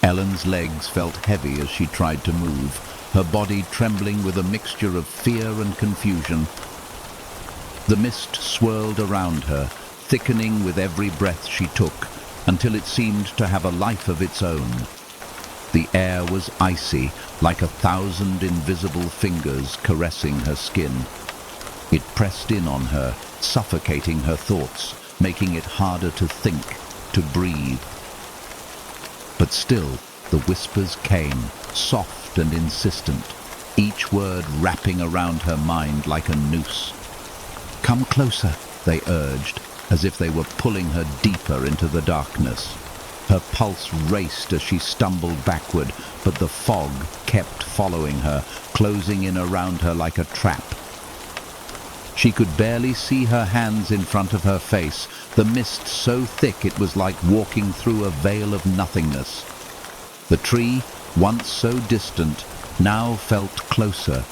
Ellen's legs felt heavy as she tried to move, her body trembling with a mixture of fear and confusion. The mist swirled around her, thickening with every breath she took, until it seemed to have a life of its own. The air was icy, like 1,000 invisible fingers caressing her skin. It pressed in on her, suffocating her thoughts, making it harder to think, to breathe. But still, the whispers came, soft and insistent, each word wrapping around her mind like a noose. "Come closer," they urged, as if they were pulling her deeper into the darkness. Her pulse raced as she stumbled backward, but the fog kept following her, closing in around her like a trap. She could barely see her hands in front of her face, the mist so thick it was like walking through a veil of nothingness. The tree, once so distant, now felt closer,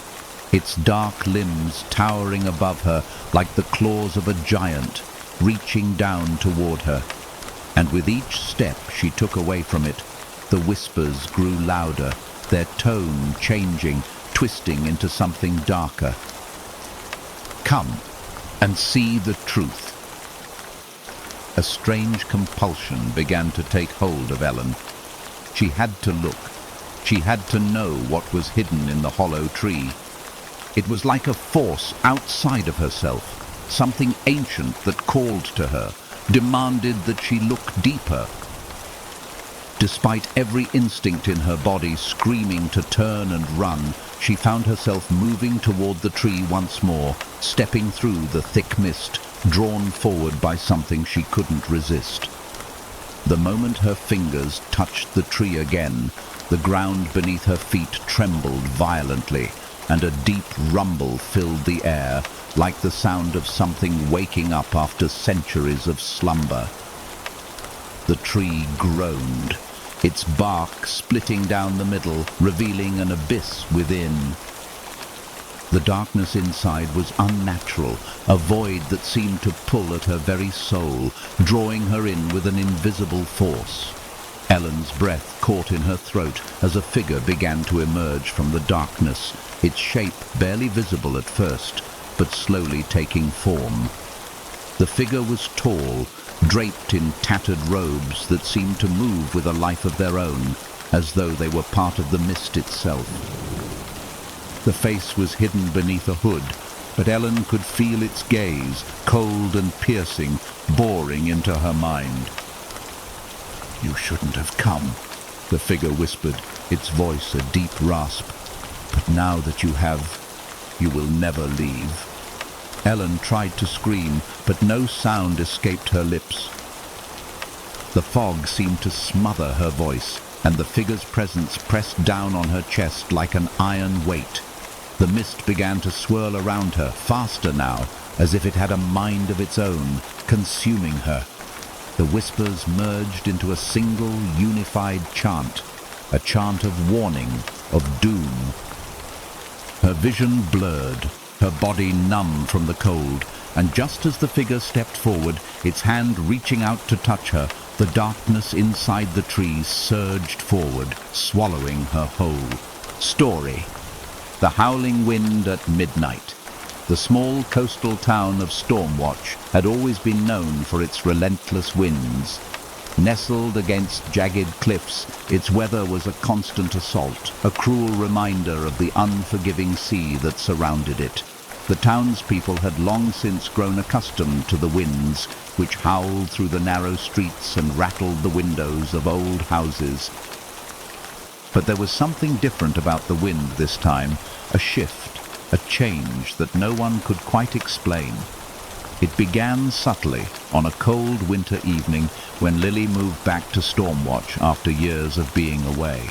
its dark limbs towering above her like the claws of a giant, reaching down toward her. And with each step she took away from it, the whispers grew louder, their tone changing, twisting into something darker. "Come and see the truth." A strange compulsion began to take hold of Ellen. She had to look. She had to know what was hidden in the hollow tree. It was like a force outside of herself, something ancient that called to her, demanded that she look deeper. Despite every instinct in her body screaming to turn and run, she found herself moving toward the tree once more, stepping through the thick mist, drawn forward by something she couldn't resist. The moment her fingers touched the tree again, the ground beneath her feet trembled violently, and a deep rumble filled the air, like the sound of something waking up after centuries of slumber. The tree groaned, its bark splitting down the middle, revealing an abyss within. The darkness inside was unnatural, a void that seemed to pull at her very soul, drawing her in with an invisible force. Ellen's breath caught in her throat as a figure began to emerge from the darkness, its shape barely visible at first, but slowly taking form. The figure was tall, draped in tattered robes that seemed to move with a life of their own, as though they were part of the mist itself. The face was hidden beneath a hood, but Ellen could feel its gaze, cold and piercing, boring into her mind. "You shouldn't have come," the figure whispered, its voice a deep rasp. "But now that you have, you will never leave." Ellen tried to scream, but no sound escaped her lips. The fog seemed to smother her voice, and the figure's presence pressed down on her chest like an iron weight. The mist began to swirl around her, faster now, as if it had a mind of its own, consuming her. The whispers merged into a single, unified chant, a chant of warning, of doom. Her vision blurred, her body numb from the cold, and just as the figure stepped forward, its hand reaching out to touch her, the darkness inside the trees surged forward, swallowing her whole. Story. The howling wind at midnight. The small coastal town of Stormwatch had always been known for its relentless winds. Nestled against jagged cliffs, its weather was a constant assault, a cruel reminder of the unforgiving sea that surrounded it. The townspeople had long since grown accustomed to the winds, which howled through the narrow streets and rattled the windows of old houses. But there was something different about the wind this time, a shift, a change that no one could quite explain. It began subtly on a cold winter evening when Lily moved back to Stormwatch after years of being away.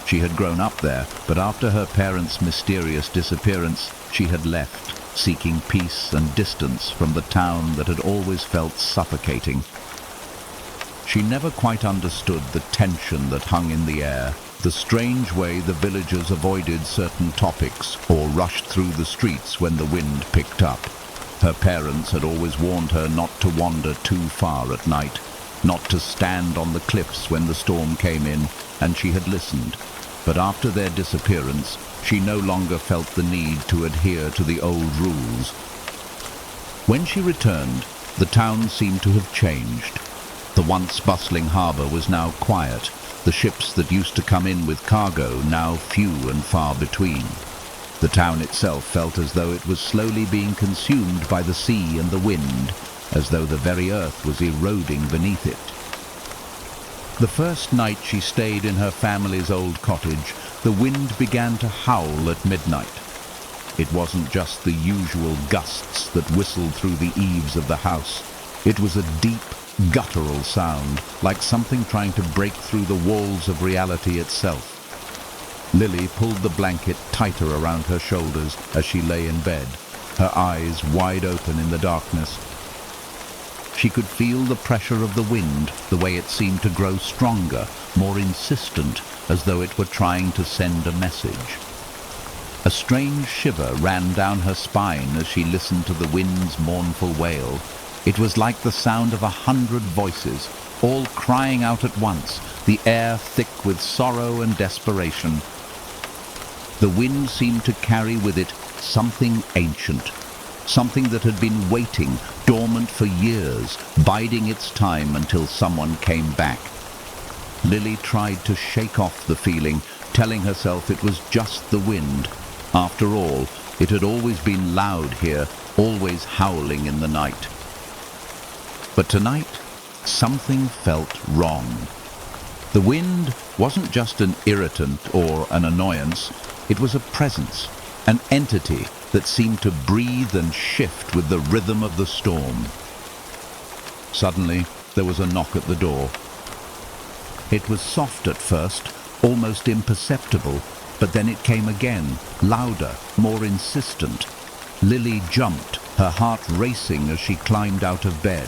She had grown up there, but after her parents' mysterious disappearance, she had left, seeking peace and distance from the town that had always felt suffocating. She never quite understood the tension that hung in the air, the strange way the villagers avoided certain topics or rushed through the streets when the wind picked up. Her parents had always warned her not to wander too far at night, not to stand on the cliffs when the storm came in, and she had listened. But after their disappearance, she no longer felt the need to adhere to the old rules. When she returned, the town seemed to have changed. The once bustling harbour was now quiet, the ships that used to come in with cargo now few and far between. The town itself felt as though it was slowly being consumed by the sea and the wind, as though the very earth was eroding beneath it. The first night she stayed in her family's old cottage, the wind began to howl at midnight. It wasn't just the usual gusts that whistled through the eaves of the house. It was a deep, guttural sound, like something trying to break through the walls of reality itself. Lily pulled the blanket tighter around her shoulders as she lay in bed, her eyes wide open in the darkness. She could feel the pressure of the wind, the way it seemed to grow stronger, more insistent, as though it were trying to send a message. A strange shiver ran down her spine as she listened to the wind's mournful wail. It was like the sound of 100 voices, all crying out at once, the air thick with sorrow and desperation. The wind seemed to carry with it something ancient, something that had been waiting, dormant for years, biding its time until someone came back. Lily tried to shake off the feeling, telling herself it was just the wind. After all, it had always been loud here, always howling in the night. But tonight, something felt wrong. The wind wasn't just an irritant or an annoyance, it was a presence, an entity that seemed to breathe and shift with the rhythm of the storm. Suddenly, there was a knock at the door. It was soft at first, almost imperceptible, but then it came again, louder, more insistent. Lily jumped, her heart racing as she climbed out of bed.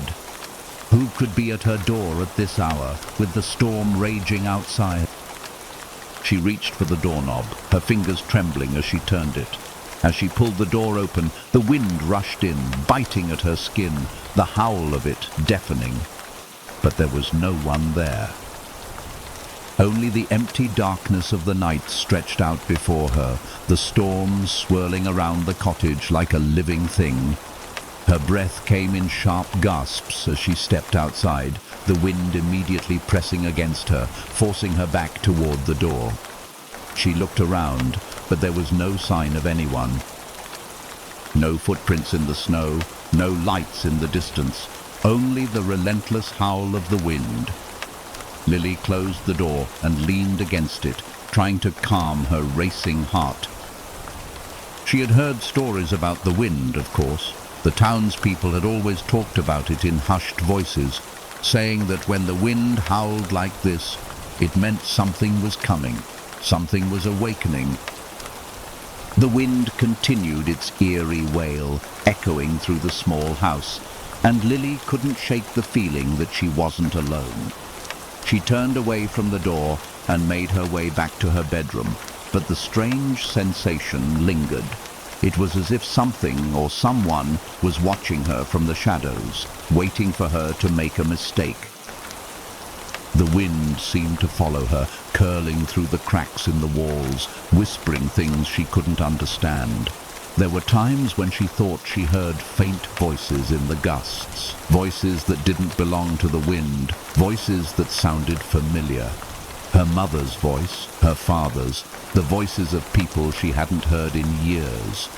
Who could be at her door at this hour, with the storm raging outside? She reached for the doorknob, her fingers trembling as she turned it. As she pulled the door open, the wind rushed in, biting at her skin, the howl of it deafening. But there was no one there. Only the empty darkness of the night stretched out before her, the storm swirling around the cottage like a living thing. Her breath came in sharp gasps as she stepped outside, the wind immediately pressing against her, forcing her back toward the door. She looked around, but there was no sign of anyone. No footprints in the snow, no lights in the distance, only the relentless howl of the wind. Lily closed the door and leaned against it, trying to calm her racing heart. She had heard stories about the wind, of course. The townspeople had always talked about it in hushed voices, saying that when the wind howled like this, it meant something was coming, something was awakening. The wind continued its eerie wail, echoing through the small house, and Lily couldn't shake the feeling that she wasn't alone. She turned away from the door and made her way back to her bedroom, but the strange sensation lingered. It was as if something or someone was watching her from the shadows, waiting for her to make a mistake. The wind seemed to follow her, curling through the cracks in the walls, whispering things she couldn't understand. There were times when she thought she heard faint voices in the gusts, voices that didn't belong to the wind, voices that sounded familiar. Her mother's voice, her father's, the voices of people she hadn't heard in years.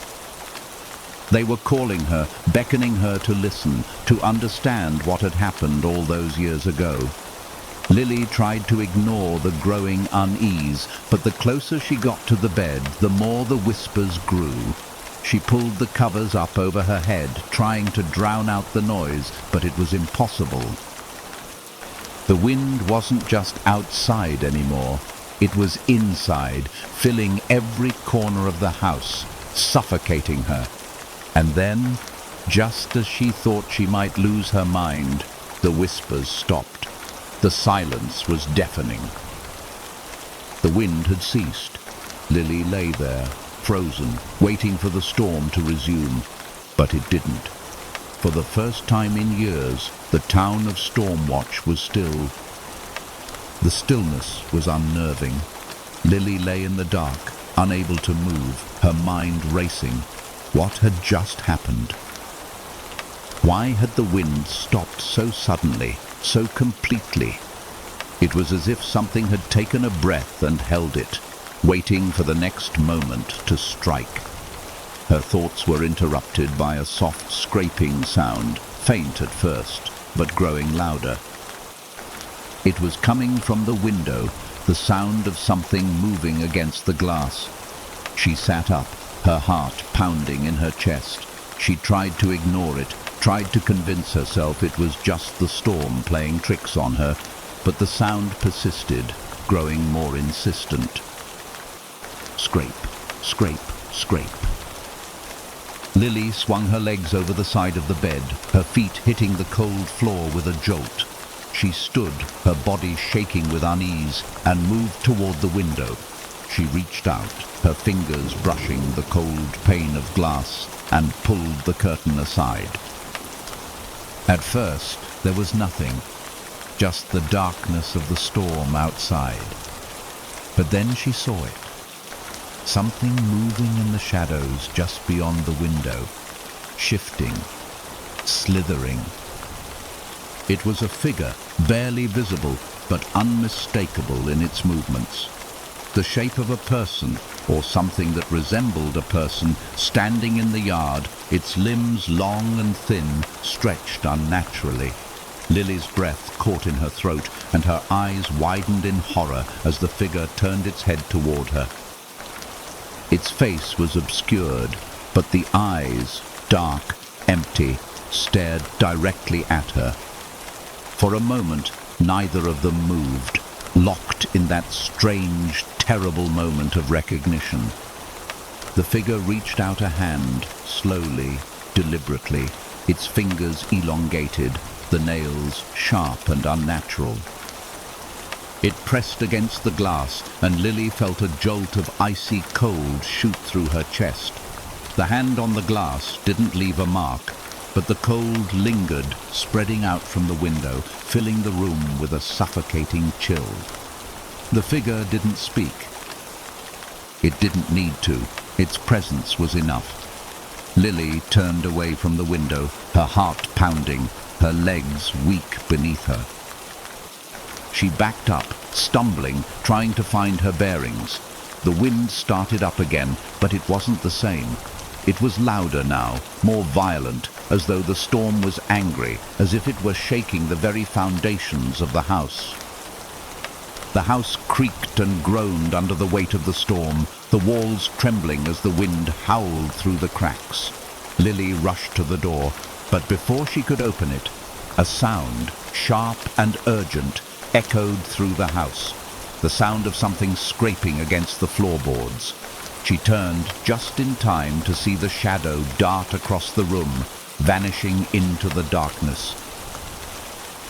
They were calling her, beckoning her to listen, to understand what had happened all those years ago. Lily tried to ignore the growing unease, but the closer she got to the bed, the more the whispers grew. She pulled the covers up over her head, trying to drown out the noise, but it was impossible. The wind wasn't just outside anymore. It was inside, filling every corner of the house, suffocating her. And then, just as she thought she might lose her mind, the whispers stopped. The silence was deafening. The wind had ceased. Lily lay there, frozen, waiting for the storm to resume. But it didn't. For the first time in years, the town of Stormwatch was still. The stillness was unnerving. Lily lay in the dark, unable to move, her mind racing. What had just happened? Why had the wind stopped so suddenly, so completely? It was as if something had taken a breath and held it, waiting for the next moment to strike. Her thoughts were interrupted by a soft scraping sound, faint at first, but growing louder. It was coming from the window, the sound of something moving against the glass. She sat up, her heart pounding in her chest. She tried to ignore it, tried to convince herself it was just the storm playing tricks on her, but the sound persisted, growing more insistent. Scrape, scrape, scrape. Lily swung her legs over the side of the bed, her feet hitting the cold floor with a jolt. She stood, her body shaking with unease, and moved toward the window. She reached out, her fingers brushing the cold pane of glass, and pulled the curtain aside. At first, there was nothing, just the darkness of the storm outside. But then she saw it. Something moving in the shadows just beyond the window, shifting, slithering. It was a figure, barely visible, but unmistakable in its movements. The shape of a person, or something that resembled a person, standing in the yard, its limbs long and thin, stretched unnaturally. Lily's breath caught in her throat, and her eyes widened in horror as the figure turned its head toward her. Its face was obscured, but the eyes, dark, empty, stared directly at her. For a moment, neither of them moved, locked in that strange, terrible moment of recognition. The figure reached out a hand, slowly, deliberately, its fingers elongated, the nails sharp and unnatural. It pressed against the glass, and Lily felt a jolt of icy cold shoot through her chest. The hand on the glass didn't leave a mark, but the cold lingered, spreading out from the window, filling the room with a suffocating chill. The figure didn't speak. It didn't need to. Its presence was enough. Lily turned away from the window, her heart pounding, her legs weak beneath her. She backed up, stumbling, trying to find her bearings. The wind started up again, but it wasn't the same. It was louder now, more violent, as though the storm was angry, as if it were shaking the very foundations of the house. The house creaked and groaned under the weight of the storm, the walls trembling as the wind howled through the cracks. Lily rushed to the door, but before she could open it, a sound, sharp and urgent, echoed through the house, the sound of something scraping against the floorboards. She turned just in time to see the shadow dart across the room, vanishing into the darkness.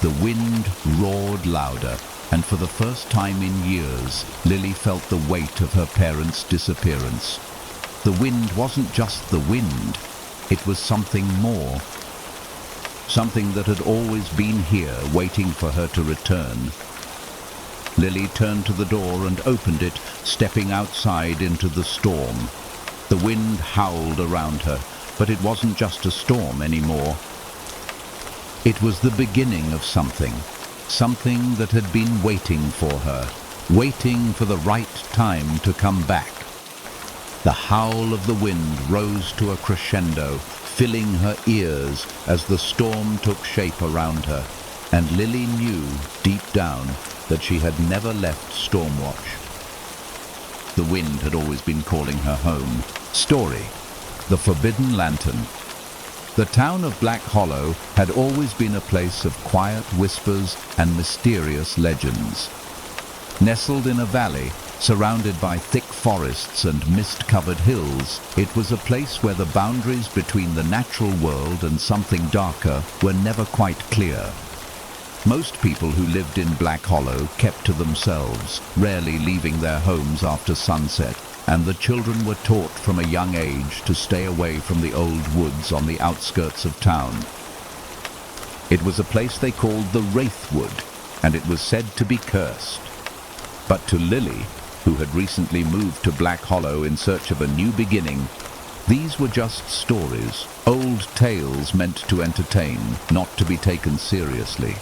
The wind roared louder, and for the first time in years, Lily felt the weight of her parents' disappearance. The wind wasn't just the wind, it was something more. Something that had always been here, waiting for her to return. Lily turned to the door and opened it, stepping outside into the storm. The wind howled around her, but it wasn't just a storm anymore. It was the beginning of something that had been waiting for her, waiting for the right time to come back. The howl of the wind rose to a crescendo, filling her ears as the storm took shape around her, and Lily knew, deep down, that she had never left Stormwatch. The wind had always been calling her home. Story: The Forbidden Lantern. The town of Black Hollow had always been a place of quiet whispers and mysterious legends. Nestled in a valley, surrounded by thick forests and mist-covered hills, it was a place where the boundaries between the natural world and something darker were never quite clear. Most people who lived in Black Hollow kept to themselves, rarely leaving their homes after sunset, and the children were taught from a young age to stay away from the old woods on the outskirts of town. It was a place they called the Wraithwood, and it was said to be cursed. But to Lily, who had recently moved to Black Hollow in search of a new beginning, these were just stories, old tales meant to entertain, not to be taken seriously.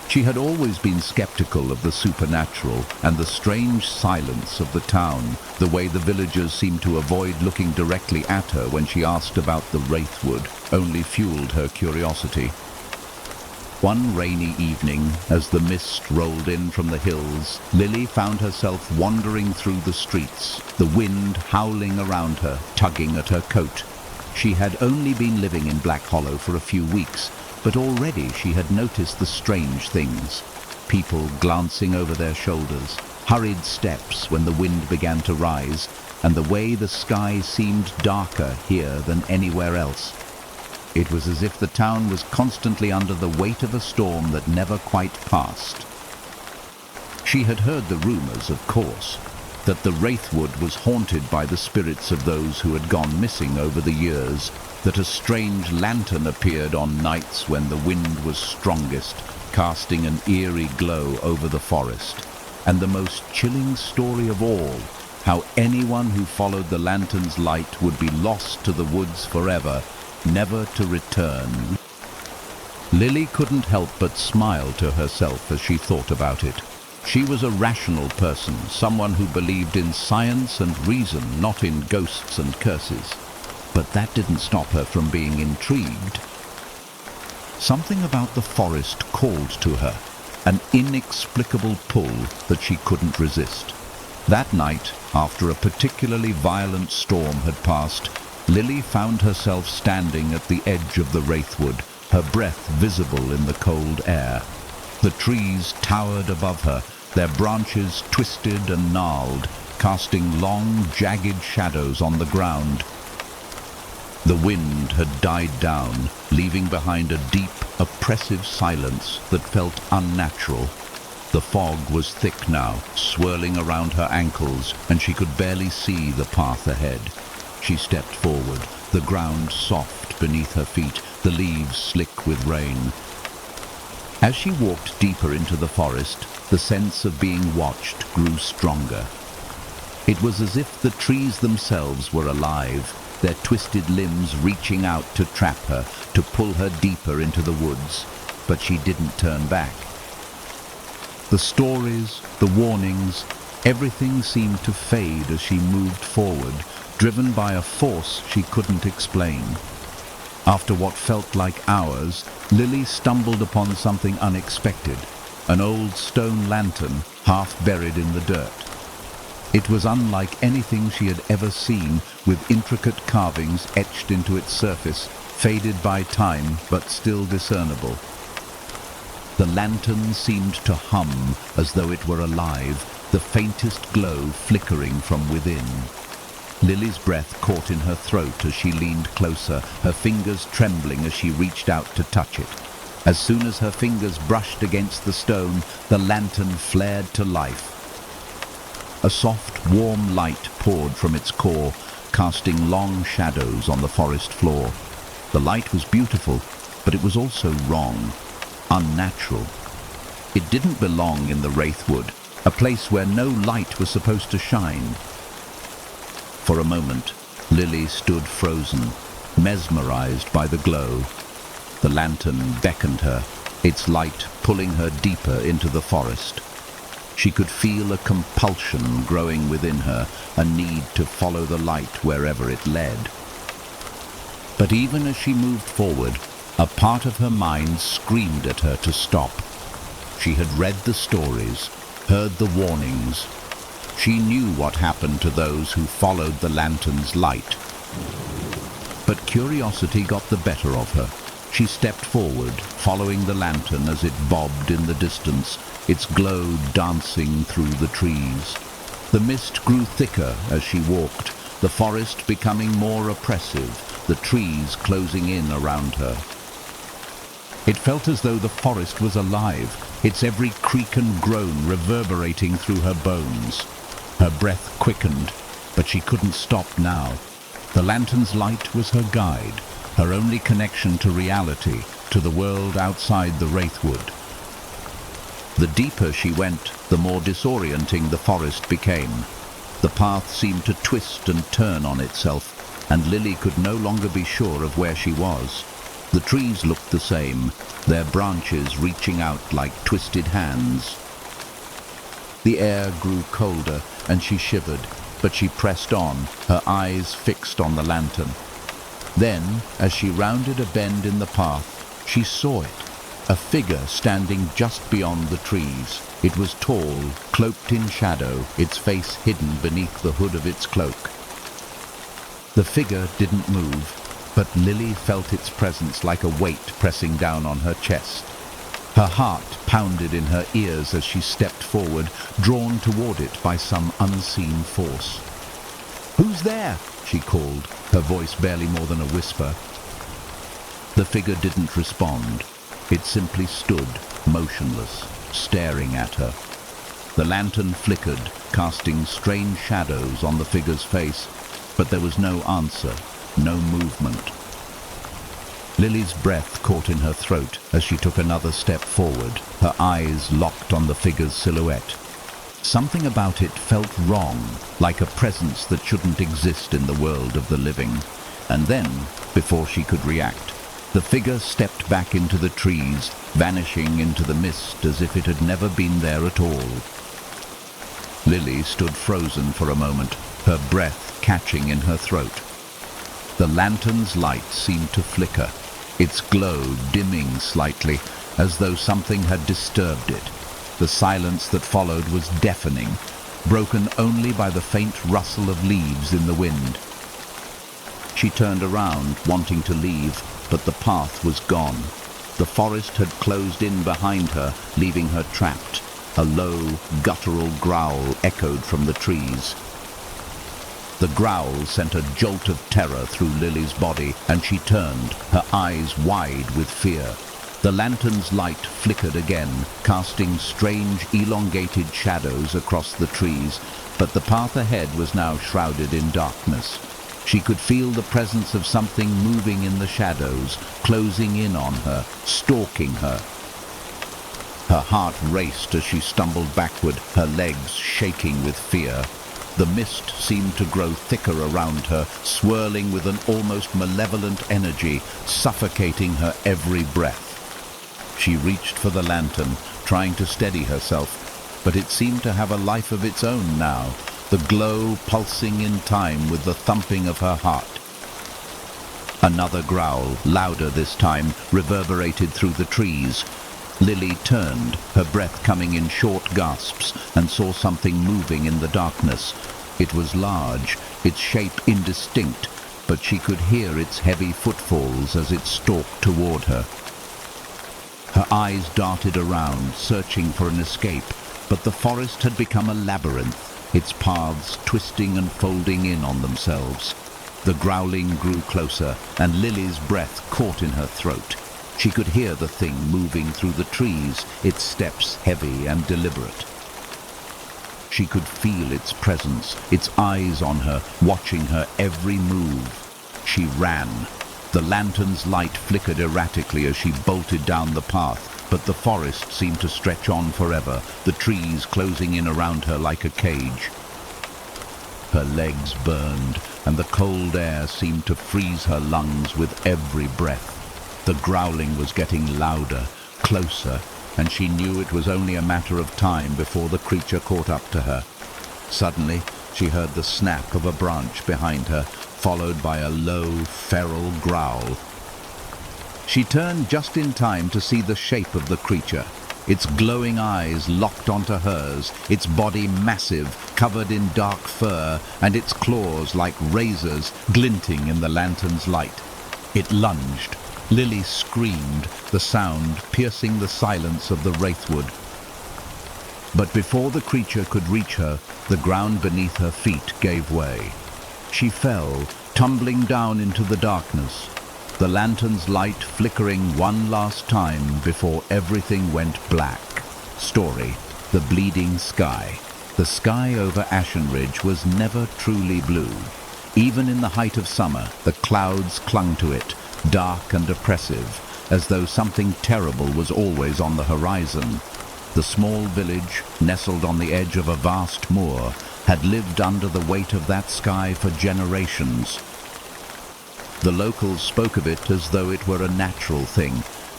She had always been skeptical of the supernatural and the strange silence of the town, the way the villagers seemed to avoid looking directly at her when she asked about the Wraithwood, only fueled her curiosity. One rainy evening, as the mist rolled in from the hills, Lily found herself wandering through the streets, the wind howling around her, tugging at her coat. She had only been living in Black Hollow for a few weeks, but already she had noticed the strange things. People glancing over their shoulders, hurried steps when the wind began to rise, and the way the sky seemed darker here than anywhere else. It was as if the town was constantly under the weight of a storm that never quite passed. She had heard the rumors, of course, that the Wraithwood was haunted by the spirits of those who had gone missing over the years, that a strange lantern appeared on nights when the wind was strongest, casting an eerie glow over the forest. And the most chilling story of all, how anyone who followed the lantern's light would be lost to the woods forever, never to return. Lily couldn't help but smile to herself as she thought about it. She was a rational person, someone who believed in science and reason, not in ghosts and curses. But that didn't stop her from being intrigued. Something about the forest called to her, an inexplicable pull that she couldn't resist. That night, after a particularly violent storm had passed, Lily found herself standing at the edge of the Wraithwood, her breath visible in the cold air. The trees towered above her, their branches twisted and gnarled, casting long, jagged shadows on the ground. The wind had died down, leaving behind a deep, oppressive silence that felt unnatural. The fog was thick now, swirling around her ankles, and she could barely see the path ahead. She stepped forward, the ground soft beneath her feet, the leaves slick with rain. As she walked deeper into the forest, the sense of being watched grew stronger. It was as if the trees themselves were alive, their twisted limbs reaching out to trap her, to pull her deeper into the woods, but she didn't turn back. The stories, the warnings, everything seemed to fade as she moved forward, driven by a force she couldn't explain. After what felt like hours, Lily stumbled upon something unexpected, an old stone lantern half buried in the dirt. It was unlike anything she had ever seen, with intricate carvings etched into its surface, faded by time but still discernible. The lantern seemed to hum as though it were alive, the faintest glow flickering from within. Lily's breath caught in her throat as she leaned closer, her fingers trembling as she reached out to touch it. As soon as her fingers brushed against the stone, the lantern flared to life. A soft, warm light poured from its core, casting long shadows on the forest floor. The light was beautiful, but it was also wrong, unnatural. It didn't belong in the Wraithwood, a place where no light was supposed to shine. For a moment, Lily stood frozen, mesmerized by the glow. The lantern beckoned her, its light pulling her deeper into the forest. She could feel a compulsion growing within her, a need to follow the light wherever it led. But even as she moved forward, a part of her mind screamed at her to stop. She had read the stories, heard the warnings. She knew what happened to those who followed the lantern's light. But curiosity got the better of her. She stepped forward, following the lantern as it bobbed in the distance, its glow dancing through the trees. The mist grew thicker as she walked, the forest becoming more oppressive, the trees closing in around her. It felt as though the forest was alive, its every creak and groan reverberating through her bones. Her breath quickened, but she couldn't stop now. The lantern's light was her guide, her only connection to reality, to the world outside the Wraithwood. The deeper she went, the more disorienting the forest became. The path seemed to twist and turn on itself, and Lily could no longer be sure of where she was. The trees looked the same, their branches reaching out like twisted hands. The air grew colder, and she shivered, but she pressed on, her eyes fixed on the lantern. Then, as she rounded a bend in the path, she saw it, a figure standing just beyond the trees. It was tall, cloaked in shadow, its face hidden beneath the hood of its cloak. The figure didn't move, but Lily felt its presence like a weight pressing down on her chest. Her heart pounded in her ears as she stepped forward, drawn toward it by some unseen force. "Who's there?" she called, her voice barely more than a whisper. The figure didn't respond. It simply stood, motionless, staring at her. The lantern flickered, casting strange shadows on the figure's face, but there was no answer, no movement. Lily's breath caught in her throat as she took another step forward, her eyes locked on the figure's silhouette. Something about it felt wrong, like a presence that shouldn't exist in the world of the living. And then, before she could react, the figure stepped back into the trees, vanishing into the mist as if it had never been there at all. Lily stood frozen for a moment, her breath catching in her throat. The lantern's light seemed to flicker, its glow dimming slightly, as though something had disturbed it. The silence that followed was deafening. broken only by the faint rustle of leaves in the wind. She turned around, wanting to leave, but the path was gone. The forest had closed in behind her, leaving her trapped. A low, guttural growl echoed from the trees. The growl sent a jolt of terror through Lily's body, and she turned, her eyes wide with fear. The lantern's light flickered again, casting strange, elongated shadows across the trees, but the path ahead was now shrouded in darkness. She could feel the presence of something moving in the shadows, closing in on her, stalking her. Her heart raced as she stumbled backward, her legs shaking with fear. The mist seemed to grow thicker around her, swirling with an almost malevolent energy, suffocating her every breath. She reached for the lantern, trying to steady herself, but it seemed to have a life of its own now, the glow pulsing in time with the thumping of her heart. Another growl, louder this time, reverberated through the trees. Lily turned, her breath coming in short gasps, and saw something moving in the darkness. It was large, its shape indistinct, but she could hear its heavy footfalls as it stalked toward her. Her eyes darted around, searching for an escape, but the forest had become a labyrinth, its paths twisting and folding in on themselves. The growling grew closer, and Lily's breath caught in her throat. She could hear the thing moving through the trees, its steps heavy and deliberate. She could feel its presence, its eyes on her, watching her every move. She ran. The lantern's light flickered erratically as she bolted down the path, but the forest seemed to stretch on forever, the trees closing in around her like a cage. Her legs burned, and the cold air seemed to freeze her lungs with every breath. The growling was getting louder, closer, and she knew it was only a matter of time before the creature caught up to her. Suddenly, she heard the snap of a branch behind her, followed by a low, feral growl. She turned just in time to see the shape of the creature. Its glowing eyes locked onto hers, its body massive, covered in dark fur, and its claws like razors glinting in the lantern's light. It lunged. Lily screamed, the sound piercing the silence of the wraithwood. But before the creature could reach her, the ground beneath her feet gave way. She fell, tumbling down into the darkness, the lantern's light flickering one last time before everything went black. Story: The Bleeding Sky. The sky over Ashen Ridge was never truly blue. Even in the height of summer, the clouds clung to it, dark and oppressive, as though something terrible was always on the horizon. The small village, nestled on the edge of a vast moor, had lived under the weight of that sky for generations. The locals spoke of it as though it were a natural thing,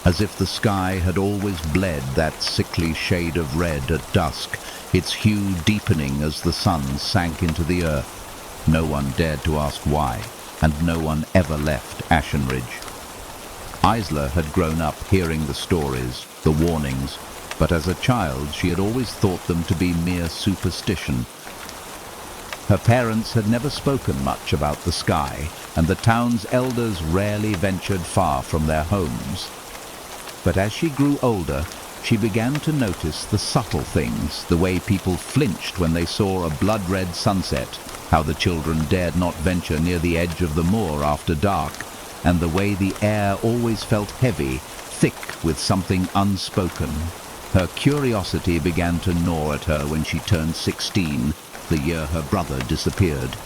as if the sky had always bled that sickly shade of red at dusk, its hue deepening as the sun sank into the earth. No one dared to ask why, and no one ever left Ashen Ridge. Isla had grown up hearing the stories, the warnings, but as a child she had always thought them to be mere superstition. Her parents had never spoken much about the sky, and the town's elders rarely ventured far from their homes. But as she grew older, she began to notice the subtle things, the way people flinched when they saw a blood-red sunset, how the children dared not venture near the edge of the moor after dark, and the way the air always felt heavy, thick with something unspoken. Her curiosity began to gnaw at her when she turned 16, the year her brother disappeared.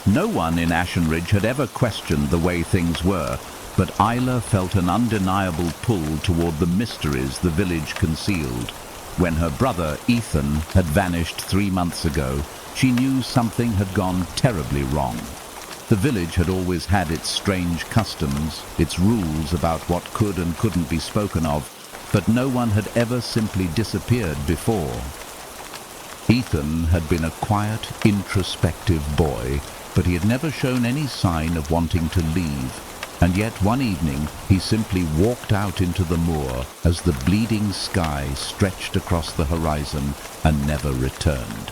No one in Ashen Ridge had ever questioned the way things were, but Isla felt an undeniable pull toward the mysteries the village concealed. When her brother, Ethan, had vanished 3 months ago, she knew something had gone terribly wrong. The village had always had its strange customs, its rules about what could and couldn't be spoken of, but no one had ever simply disappeared before. Ethan had been a quiet, introspective boy, but he had never shown any sign of wanting to leave. And yet one evening he simply walked out into the moor as the bleeding sky stretched across the horizon and never returned.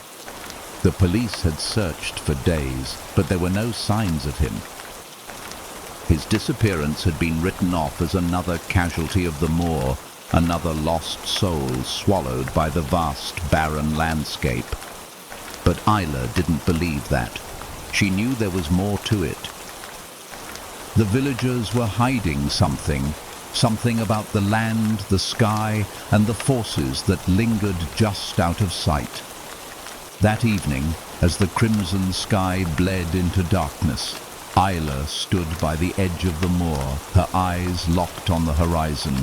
The police had searched for days, but there were no signs of him. His disappearance had been written off as another casualty of the moor, another lost soul swallowed by the vast, barren landscape. But Isla didn't believe that. She knew there was more to it. The villagers were hiding something about the land, the sky, and the forces that lingered just out of sight. That evening, as the crimson sky bled into darkness, Isla stood by the edge of the moor, her eyes locked on the horizon.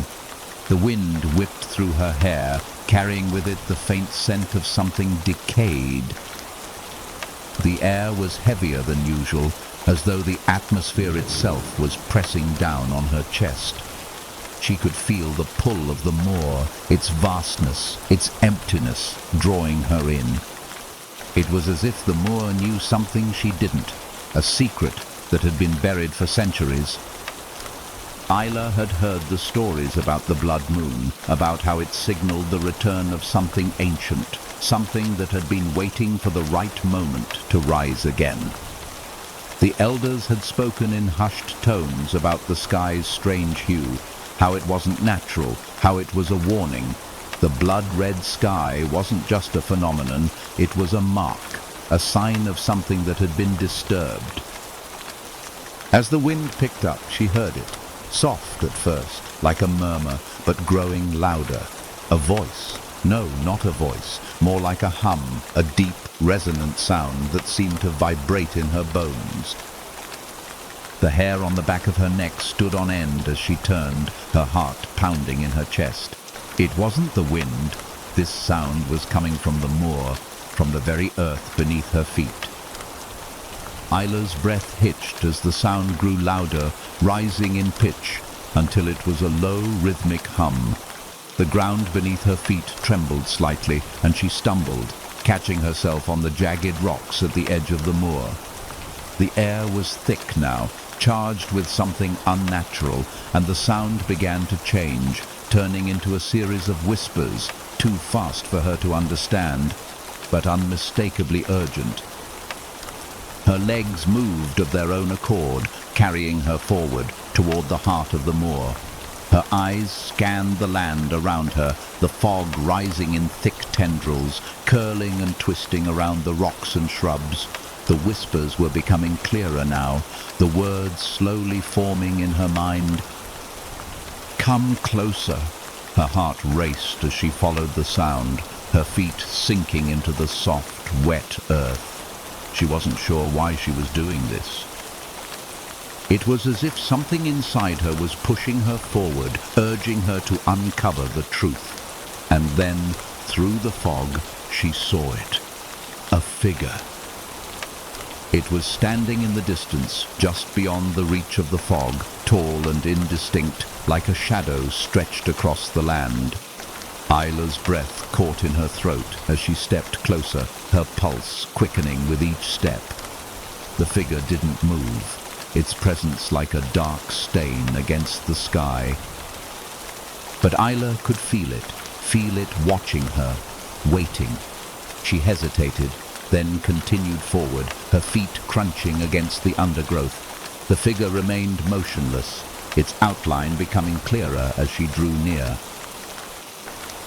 The wind whipped through her hair, carrying with it the faint scent of something decayed. The air was heavier than usual, as though the atmosphere itself was pressing down on her chest. She could feel the pull of the moor, its vastness, its emptiness, drawing her in. It was as if the moor knew something she didn't, a secret that had been buried for centuries. Isla had heard the stories about the blood moon, about how it signaled the return of something ancient, something that had been waiting for the right moment to rise again. The elders had spoken in hushed tones about the sky's strange hue, how it wasn't natural, how it was a warning. The blood-red sky wasn't just a phenomenon, it was a mark, a sign of something that had been disturbed. As the wind picked up, she heard it, soft at first, like a murmur, but growing louder. A voice. No, not a voice, more like a hum, a deep, resonant sound that seemed to vibrate in her bones. The hair on the back of her neck stood on end as she turned, her heart pounding in her chest. It wasn't the wind. This sound was coming from the moor, from the very earth beneath her feet. Isla's breath hitched as the sound grew louder, rising in pitch, until it was a low, rhythmic hum. The ground beneath her feet trembled slightly, and she stumbled, catching herself on the jagged rocks at the edge of the moor. The air was thick now, charged with something unnatural, and the sound began to change, turning into a series of whispers, too fast for her to understand, but unmistakably urgent. Her legs moved of their own accord, carrying her forward, toward the heart of the moor. Her eyes scanned the land around her, the fog rising in thick tendrils, curling and twisting around the rocks and shrubs. The whispers were becoming clearer now, the words slowly forming in her mind. "Come closer." Her heart raced as she followed the sound, her feet sinking into the soft, wet earth. She wasn't sure why she was doing this. It was as if something inside her was pushing her forward, urging her to uncover the truth. And then, through the fog, she saw it. A figure. It was standing in the distance, just beyond the reach of the fog, tall and indistinct, like a shadow stretched across the land. Isla's breath caught in her throat as she stepped closer, her pulse quickening with each step. The figure didn't move, its presence like a dark stain against the sky. But Isla could feel it watching her, waiting. She hesitated, then continued forward, her feet crunching against the undergrowth. The figure remained motionless, its outline becoming clearer as she drew near.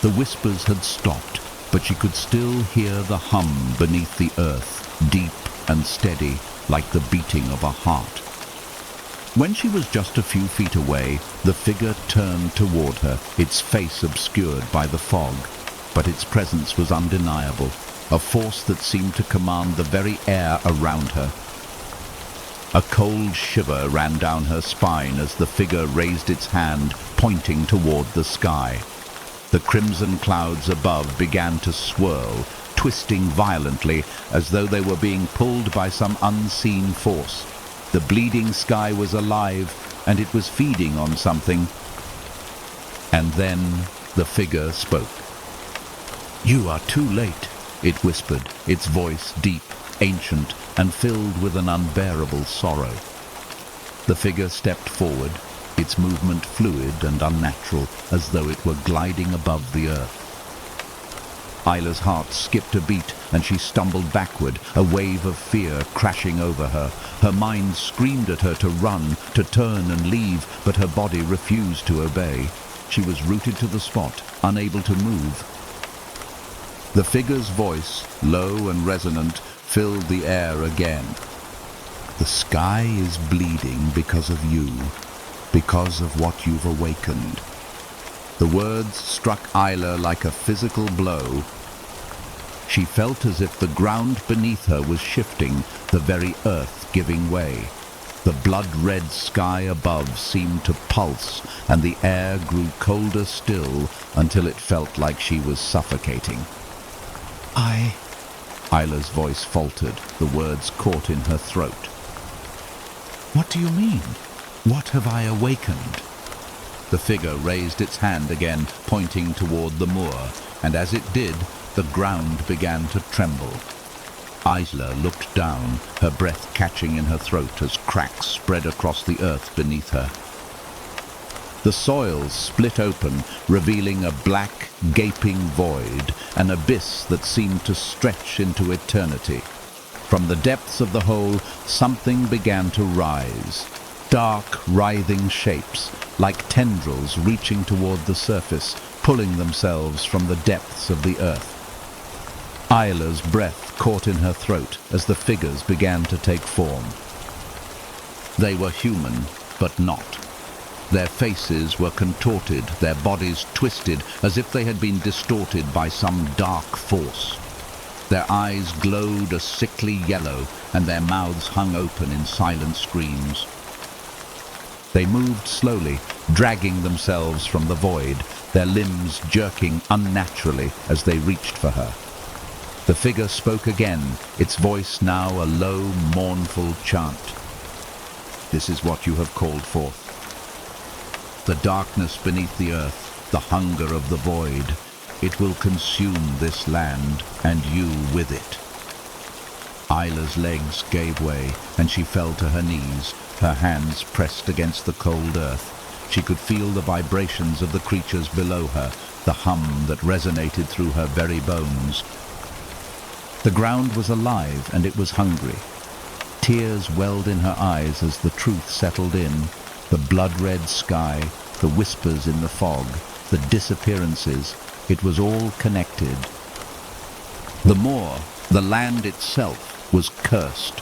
The whispers had stopped, but she could still hear the hum beneath the earth, deep and steady, like the beating of a heart. When she was just a few feet away, the figure turned toward her, its face obscured by the fog, but its presence was undeniable, a force that seemed to command the very air around her. A cold shiver ran down her spine as the figure raised its hand, pointing toward the sky. The crimson clouds above began to swirl, twisting violently as though they were being pulled by some unseen force. The bleeding sky was alive, and it was feeding on something. And then the figure spoke. "You are too late," it whispered, its voice deep, ancient, and filled with an unbearable sorrow. The figure stepped forward, its movement fluid and unnatural, as though it were gliding above the earth. Isla's heart skipped a beat, and she stumbled backward, a wave of fear crashing over her. Her mind screamed at her to run, to turn and leave, but her body refused to obey. She was rooted to the spot, unable to move. The figure's voice, low and resonant, filled the air again. The sky is bleeding because of you, because of what you've awakened. The words struck Isla like a physical blow. She felt as if the ground beneath her was shifting, the very earth giving way. The blood-red sky above seemed to pulse, and the air grew colder still until it felt like she was suffocating. Isla's voice faltered, the words caught in her throat. What do you mean? What have I awakened? The figure raised its hand again, pointing toward the moor, and as it did, the ground began to tremble. Isla looked down, her breath catching in her throat as cracks spread across the earth beneath her. The soil split open, revealing a black, gaping void, an abyss that seemed to stretch into eternity. From the depths of the hole, something began to rise. Dark, writhing shapes, like tendrils reaching toward the surface, pulling themselves from the depths of the earth. Isla's breath caught in her throat as the figures began to take form. They were human, but not. Their faces were contorted, their bodies twisted, as if they had been distorted by some dark force. Their eyes glowed a sickly yellow, and their mouths hung open in silent screams. They moved slowly, dragging themselves from the void, their limbs jerking unnaturally as they reached for her. The figure spoke again, its voice now a low, mournful chant. This is what you have called forth. The darkness beneath the earth, the hunger of the void, it will consume this land, and you with it. Isla's legs gave way, and she fell to her knees, her hands pressed against the cold earth. She could feel the vibrations of the creatures below her, the hum that resonated through her very bones. The ground was alive, and it was hungry. Tears welled in her eyes as the truth settled in. The blood-red sky, the whispers in the fog, the disappearances, it was all connected. The moor, the land itself, was cursed,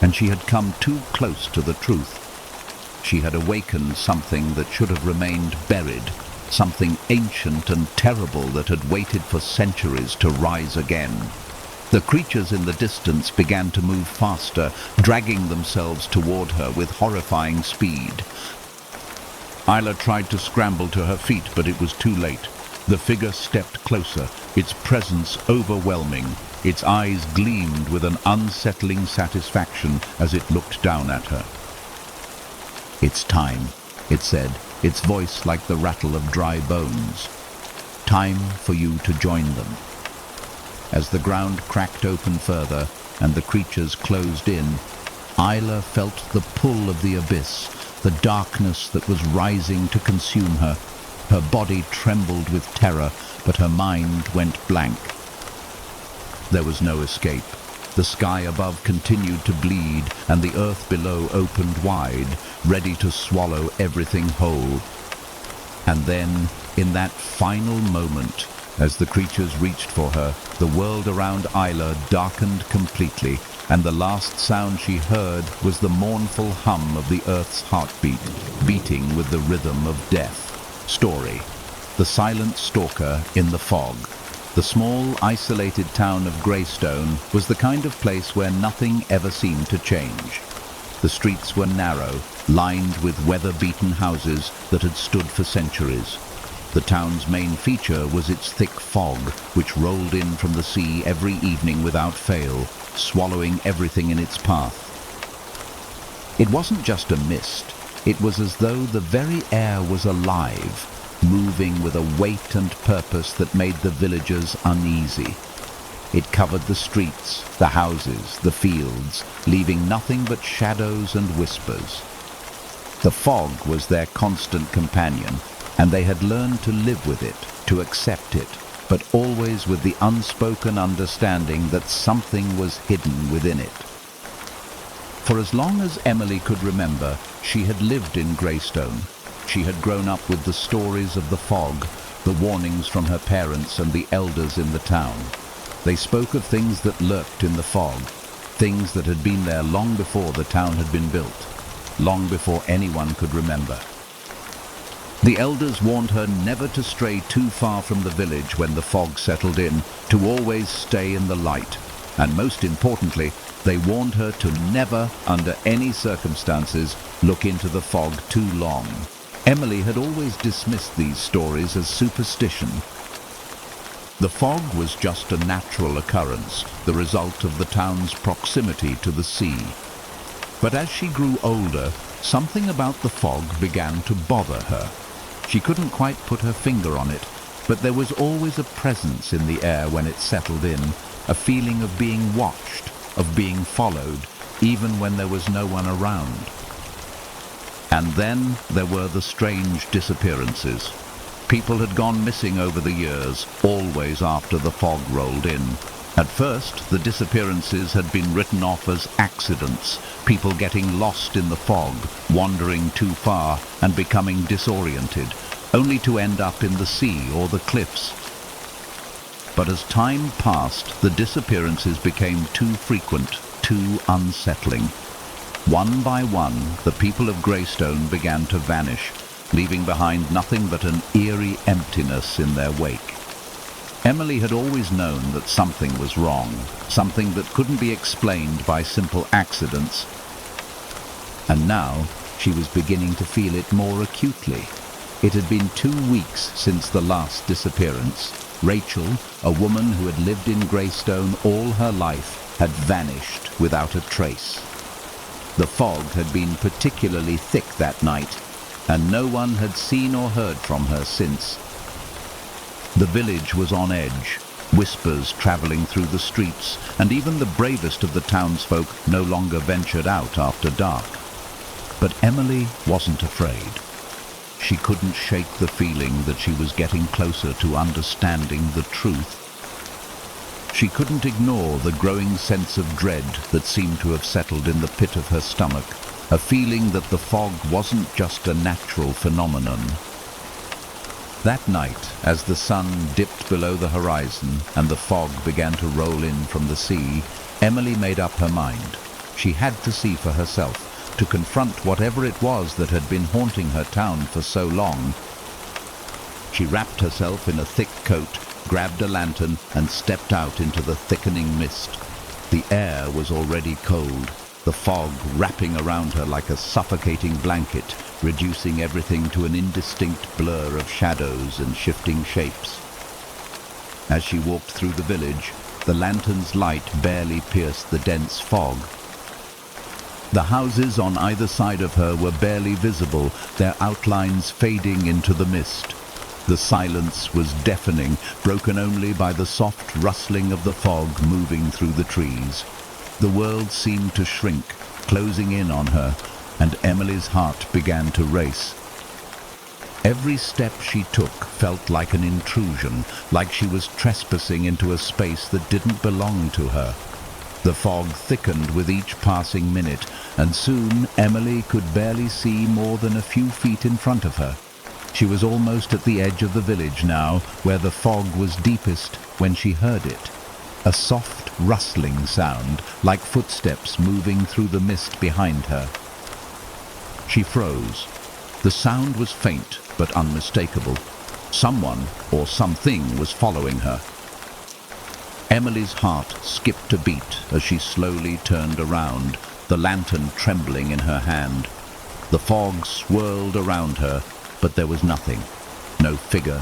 and she had come too close to the truth. She had awakened something that should have remained buried, something ancient and terrible that had waited for centuries to rise again. The creatures in the distance began to move faster, dragging themselves toward her with horrifying speed. Isla tried to scramble to her feet, but it was too late. The figure stepped closer, its presence overwhelming. Its eyes gleamed with an unsettling satisfaction as it looked down at her. "It's time," it said, its voice like the rattle of dry bones. "Time for you to join them." As the ground cracked open further and the creatures closed in, Isla felt the pull of the abyss, the darkness that was rising to consume her. Her body trembled with terror, but her mind went blank. There was no escape. The sky above continued to bleed, and the earth below opened wide, ready to swallow everything whole. And then, in that final moment, as the creatures reached for her, the world around Isla darkened completely, and the last sound she heard was the mournful hum of the earth's heartbeat, beating with the rhythm of death. Story: The Silent Stalker in the Fog. The small, isolated town of Greystone was the kind of place where nothing ever seemed to change. The streets were narrow, lined with weather-beaten houses that had stood for centuries. The town's main feature was its thick fog, which rolled in from the sea every evening without fail, swallowing everything in its path. It wasn't just a mist. It was as though the very air was alive, moving with a weight and purpose that made the villagers uneasy. It covered the streets, the houses, the fields, leaving nothing but shadows and whispers. The fog was their constant companion, and they had learned to live with it, to accept it, but always with the unspoken understanding that something was hidden within it. For as long as Emily could remember, she had lived in Greystone. She had grown up with the stories of the fog, the warnings from her parents and the elders in the town. They spoke of things that lurked in the fog, things that had been there long before the town had been built, long before anyone could remember. The elders warned her never to stray too far from the village when the fog settled in, to always stay in the light, and most importantly, they warned her to never, under any circumstances, look into the fog too long. Emily had always dismissed these stories as superstition. The fog was just a natural occurrence, the result of the town's proximity to the sea. But as she grew older, something about the fog began to bother her. She couldn't quite put her finger on it, but there was always a presence in the air when it settled in, a feeling of being watched, of being followed, even when there was no one around. And then there were the strange disappearances. People had gone missing over the years, always after the fog rolled in. At first, the disappearances had been written off as accidents, people getting lost in the fog, wandering too far and becoming disoriented, only to end up in the sea or the cliffs. But as time passed, the disappearances became too frequent, too unsettling. One by one, the people of Greystone began to vanish, leaving behind nothing but an eerie emptiness in their wake. Emily had always known that something was wrong, something that couldn't be explained by simple accidents. And now she was beginning to feel it more acutely. It had been 2 weeks since the last disappearance. Rachel, a woman who had lived in Greystone all her life, had vanished without a trace. The fog had been particularly thick that night, and no one had seen or heard from her since. The village was on edge, whispers travelling through the streets, and even the bravest of the townsfolk no longer ventured out after dark. But Emily wasn't afraid. She couldn't shake the feeling that she was getting closer to understanding the truth. She couldn't ignore the growing sense of dread that seemed to have settled in the pit of her stomach, a feeling that the fog wasn't just a natural phenomenon. That night, as the sun dipped below the horizon and the fog began to roll in from the sea, Emily made up her mind. She had to see for herself, to confront whatever it was that had been haunting her town for so long. She wrapped herself in a thick coat, grabbed a lantern, and stepped out into the thickening mist. The air was already cold, the fog wrapping around her like a suffocating blanket, reducing everything to an indistinct blur of shadows and shifting shapes. As she walked through the village, the lantern's light barely pierced the dense fog. The houses on either side of her were barely visible, their outlines fading into the mist. The silence was deafening, broken only by the soft rustling of the fog moving through the trees. The world seemed to shrink, closing in on her, and Emily's heart began to race. Every step she took felt like an intrusion, like she was trespassing into a space that didn't belong to her. The fog thickened with each passing minute, and soon Emily could barely see more than a few feet in front of her. She was almost at the edge of the village now, where the fog was deepest, when she heard it. A soft rustling sound, like footsteps moving through the mist behind her. She froze. The sound was faint but unmistakable. Someone or something was following her. Emily's heart skipped a beat as she slowly turned around, the lantern trembling in her hand. The fog swirled around her, but there was nothing. No figure,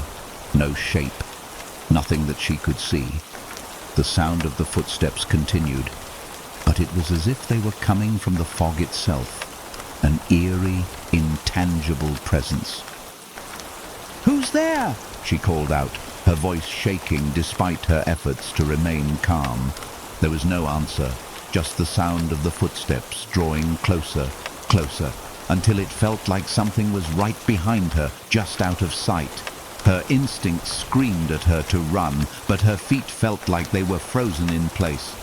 no shape, nothing that she could see. The sound of the footsteps continued, but it was as if they were coming from the fog itself, an eerie, intangible presence. "Who's there?" she called out, her voice shaking despite her efforts to remain calm. There was no answer, just the sound of the footsteps drawing closer, closer, until it felt like something was right behind her, just out of sight. Her instincts screamed at her to run, but her feet felt like they were frozen in place.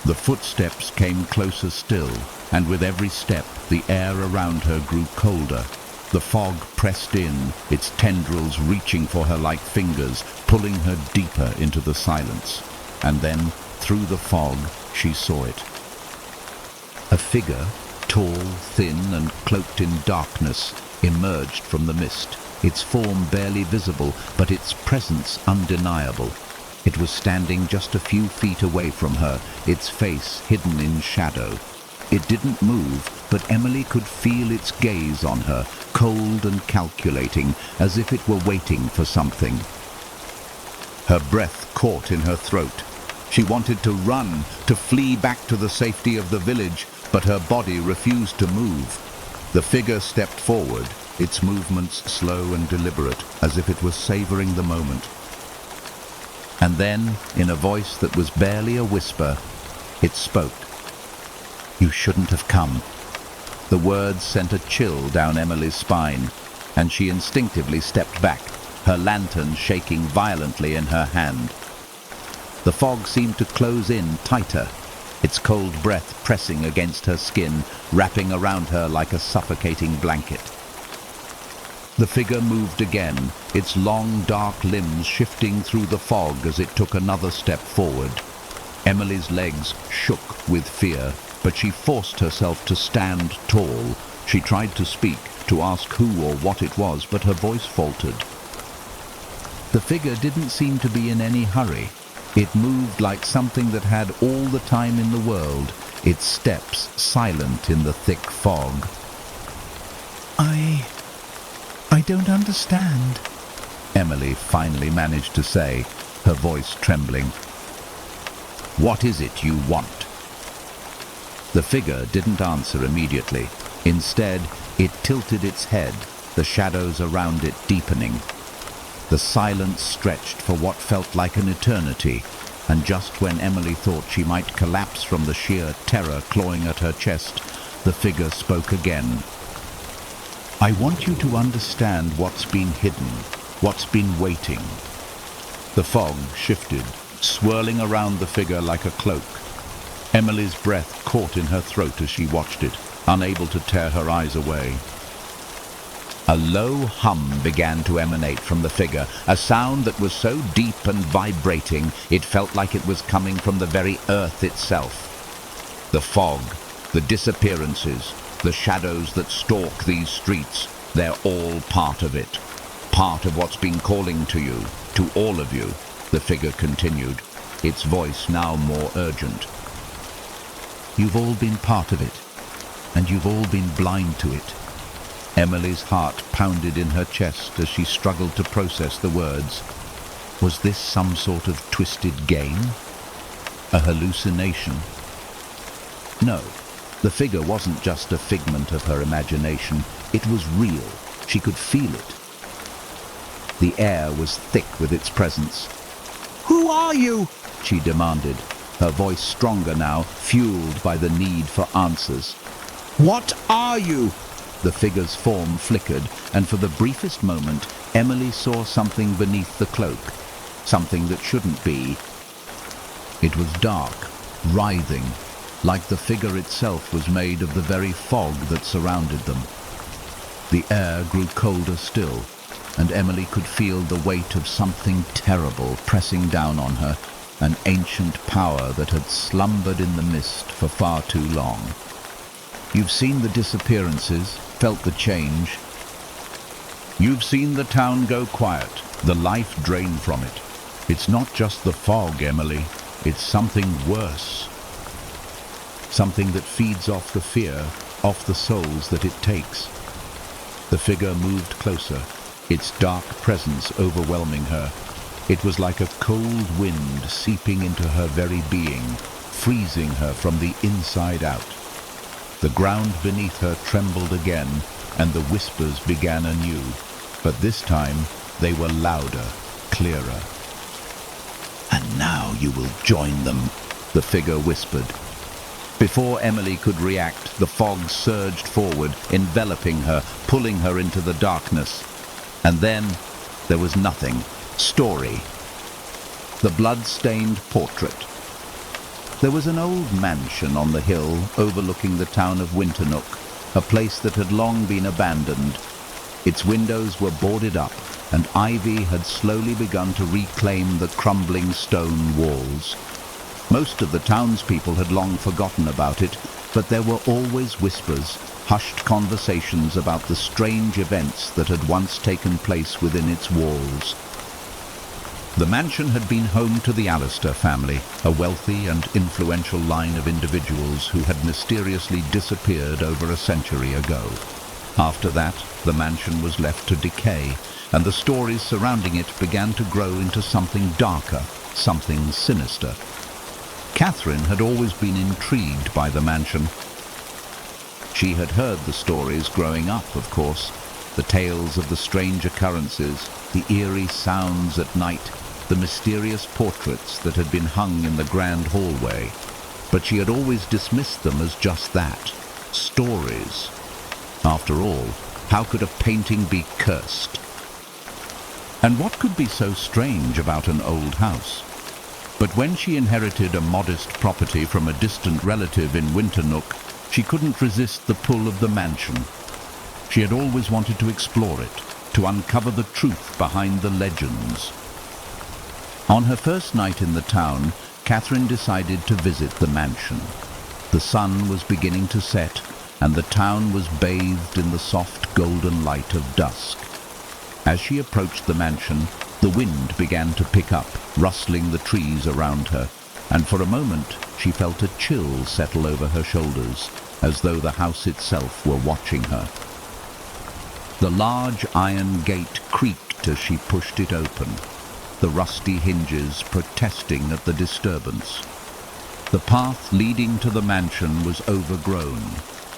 The footsteps came closer still, and with every step, the air around her grew colder. The fog pressed in, its tendrils reaching for her like fingers, pulling her deeper into the silence. And then, through the fog, she saw it. A figure, tall, thin, and cloaked in darkness, emerged from the mist, its form barely visible, but its presence undeniable. It was standing just a few feet away from her, its face hidden in shadow. It didn't move, but Emily could feel its gaze on her, cold and calculating, as if it were waiting for something. Her breath caught in her throat. She wanted to run, to flee back to the safety of the village, but her body refused to move. The figure stepped forward, its movements slow and deliberate, as if it was savoring the moment. And then, in a voice that was barely a whisper, it spoke. "You shouldn't have come." The words sent a chill down Emily's spine, and she instinctively stepped back, her lantern shaking violently in her hand. The fog seemed to close in tighter, its cold breath pressing against her skin, wrapping around her like a suffocating blanket. The figure moved again, its long, dark limbs shifting through the fog as it took another step forward. Emily's legs shook with fear, but she forced herself to stand tall. She tried to speak, to ask who or what it was, but her voice faltered. The figure didn't seem to be in any hurry. It moved like something that had all the time in the world, its steps silent in the thick fog. I don't understand," Emily finally managed to say, her voice trembling. "What is it you want?" The figure didn't answer immediately. Instead, it tilted its head, the shadows around it deepening. The silence stretched for what felt like an eternity, and just when Emily thought she might collapse from the sheer terror clawing at her chest, the figure spoke again. "I want you to understand what's been hidden, what's been waiting." The fog shifted, swirling around the figure like a cloak. Emily's breath caught in her throat as she watched it, unable to tear her eyes away. A low hum began to emanate from the figure, a sound that was so deep and vibrating it felt like it was coming from the very earth itself. The fog, the disappearances, the shadows that stalk these streets, they're all part of it. Part of what's been calling to you, to all of you, the figure continued, its voice now more urgent. "You've all been part of it, and you've all been blind to it." Emily's heart pounded in her chest as she struggled to process the words. Was this some sort of twisted game? A hallucination? No, the figure wasn't just a figment of her imagination. It was real. She could feel it. The air was thick with its presence. "Who are you?" she demanded, her voice stronger now, fueled by the need for answers. "What are you?" The figure's form flickered, and for the briefest moment, Emily saw something beneath the cloak, something that shouldn't be. It was dark, writhing, like the figure itself was made of the very fog that surrounded them. The air grew colder still, and Emily could feel the weight of something terrible pressing down on her, an ancient power that had slumbered in the mist for far too long. You've seen the disappearances, felt the change. You've seen the town go quiet, the life drain from it. It's not just the fog, Emily. It's something worse. Something that feeds off the fear, off the souls that it takes. The figure moved closer, its dark presence overwhelming her. It was like a cold wind seeping into her very being, freezing her from the inside out. The ground beneath her trembled again, and the whispers began anew, but this time they were louder, clearer. "And now you will join them," the figure whispered. Before Emily could react, the fog surged forward, enveloping her, pulling her into the darkness. And then there was nothing. Story. The blood-stained portrait. There was an old mansion on the hill overlooking the town of Winternook, a place that had long been abandoned. Its windows were boarded up, and ivy had slowly begun to reclaim the crumbling stone walls. Most of the townspeople had long forgotten about it, but there were always whispers, hushed conversations about the strange events that had once taken place within its walls. The mansion had been home to the Allister family, a wealthy and influential line of individuals who had mysteriously disappeared over a century ago. After that, the mansion was left to decay, and the stories surrounding it began to grow into something darker, something sinister. Catherine had always been intrigued by the mansion. She had heard the stories growing up, of course, the tales of the strange occurrences, the eerie sounds at night, the mysterious portraits that had been hung in the grand hallway. But she had always dismissed them as just that, stories. After all, how could a painting be cursed? And what could be so strange about an old house? But when she inherited a modest property from a distant relative in Winternook, she couldn't resist the pull of the mansion. She had always wanted to explore it, to uncover the truth behind the legends. On her first night in the town, Catherine decided to visit the mansion. The sun was beginning to set, and the town was bathed in the soft golden light of dusk. As she approached the mansion, the wind began to pick up, rustling the trees around her, and for a moment she felt a chill settle over her shoulders, as though the house itself were watching her. The large iron gate creaked as she pushed it open, the rusty hinges protesting at the disturbance. The path leading to the mansion was overgrown,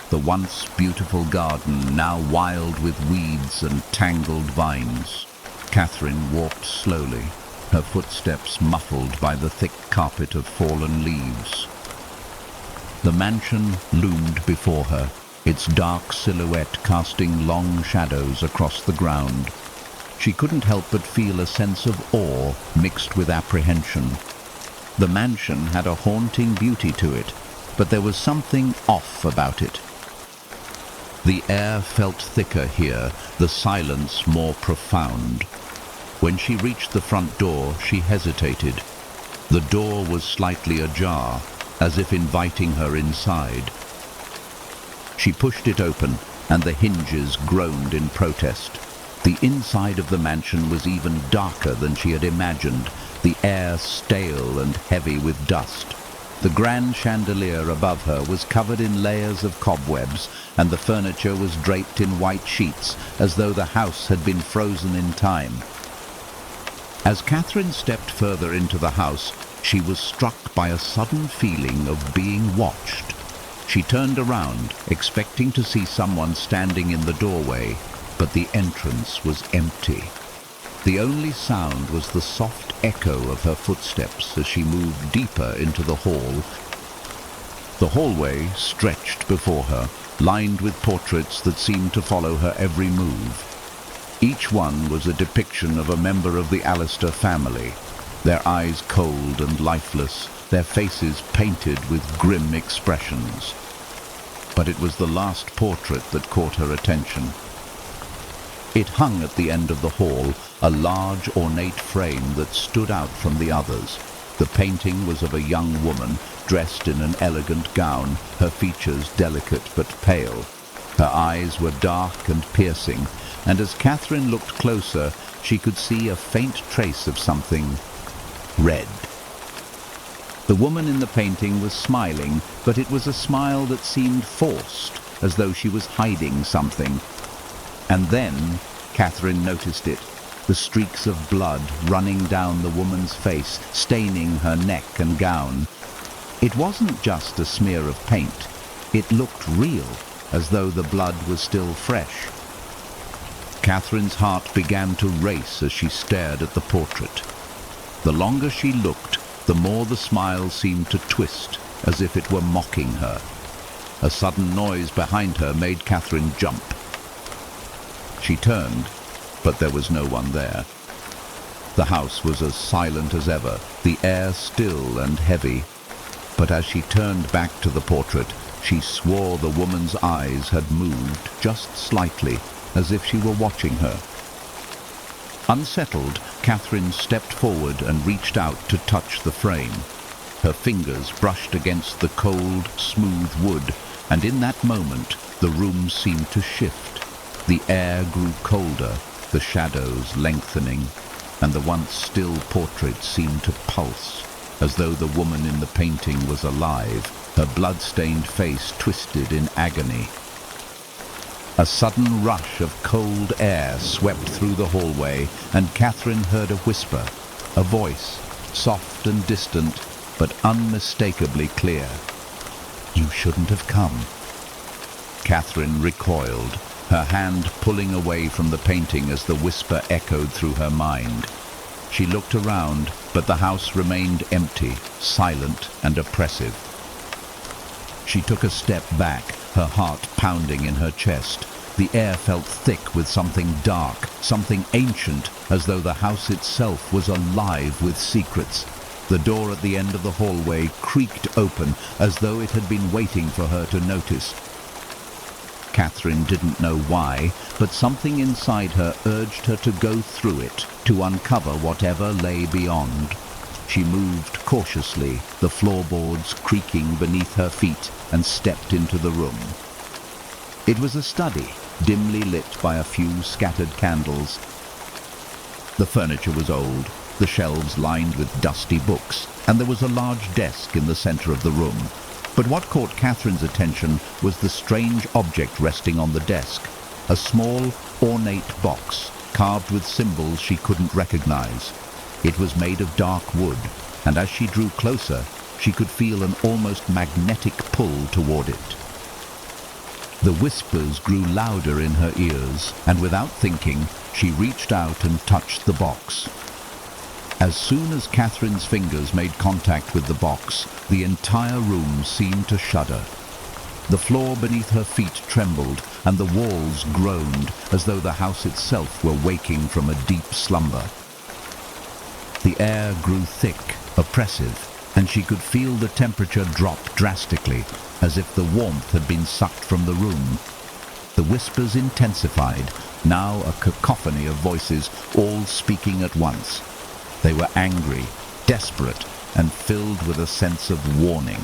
the once beautiful garden now wild with weeds and tangled vines. Catherine walked slowly, her footsteps muffled by the thick carpet of fallen leaves. The mansion loomed before her, its dark silhouette casting long shadows across the ground. She couldn't help but feel a sense of awe mixed with apprehension. The mansion had a haunting beauty to it, but there was something off about it. The air felt thicker here, the silence more profound. When she reached the front door, she hesitated. The door was slightly ajar, as if inviting her inside. She pushed it open, and the hinges groaned in protest. The inside of the mansion was even darker than she had imagined, the air stale and heavy with dust. The grand chandelier above her was covered in layers of cobwebs, and the furniture was draped in white sheets, as though the house had been frozen in time. As Catherine stepped further into the house, she was struck by a sudden feeling of being watched. She turned around, expecting to see someone standing in the doorway, but the entrance was empty. The only sound was the soft echo of her footsteps as she moved deeper into the hall. The hallway stretched before her, lined with portraits that seemed to follow her every move. Each one was a depiction of a member of the Allister family, their eyes cold and lifeless, their faces painted with grim expressions. But it was the last portrait that caught her attention. It hung at the end of the hall, a large ornate frame that stood out from the others. The painting was of a young woman, dressed in an elegant gown, her features delicate but pale. Her eyes were dark and piercing, and as Catherine looked closer, she could see a faint trace of something red. The woman in the painting was smiling, but it was a smile that seemed forced, as though she was hiding something. And then Catherine noticed it, the streaks of blood running down the woman's face, staining her neck and gown. It wasn't just a smear of paint. It looked real, as though the blood was still fresh. Catherine's heart began to race as she stared at the portrait. The longer she looked, the more the smile seemed to twist, as if it were mocking her. A sudden noise behind her made Catherine jump. She turned, but there was no one there. The house was as silent as ever, the air still and heavy. But as she turned back to the portrait, she swore the woman's eyes had moved just slightly, as if she were watching her. Unsettled, Catherine stepped forward and reached out to touch the frame. Her fingers brushed against the cold, smooth wood, and in that moment the room seemed to shift. The air grew colder, the shadows lengthening, and the once still portrait seemed to pulse, as though the woman in the painting was alive, her blood-stained face twisted in agony. A sudden rush of cold air swept through the hallway, and Catherine heard a whisper, a voice, soft and distant, but unmistakably clear. "You shouldn't have come." Catherine recoiled, her hand pulling away from the painting as the whisper echoed through her mind. She looked around, but the house remained empty, silent and oppressive. She took a step back, her heart pounding in her chest. The air felt thick with something dark, something ancient, as though the house itself was alive with secrets. The door at the end of the hallway creaked open, as though it had been waiting for her to notice. Catherine didn't know why, but something inside her urged her to go through it, to uncover whatever lay beyond. She moved cautiously, the floorboards creaking beneath her feet, and stepped into the room. It was a study, dimly lit by a few scattered candles. The furniture was old, the shelves lined with dusty books, and there was a large desk in the center of the room. But what caught Catherine's attention was the strange object resting on the desk, a small, ornate box, carved with symbols she couldn't recognize. It was made of dark wood, and as she drew closer, she could feel an almost magnetic pull toward it. The whispers grew louder in her ears, and without thinking, she reached out and touched the box. As soon as Catherine's fingers made contact with the box, the entire room seemed to shudder. The floor beneath her feet trembled, and the walls groaned, as though the house itself were waking from a deep slumber. The air grew thick, oppressive, and she could feel the temperature drop drastically, as if the warmth had been sucked from the room. The whispers intensified, now a cacophony of voices, all speaking at once. They were angry, desperate, and filled with a sense of warning.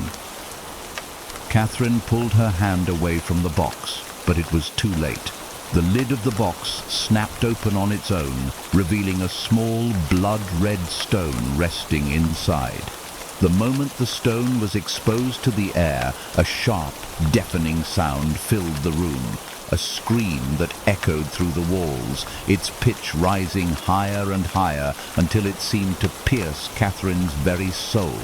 Catherine pulled her hand away from the box, but it was too late. The lid of the box snapped open on its own, revealing a small blood-red stone resting inside. The moment the stone was exposed to the air, a sharp, deafening sound filled the room, a scream that echoed through the walls, its pitch rising higher and higher until it seemed to pierce Catherine's very soul.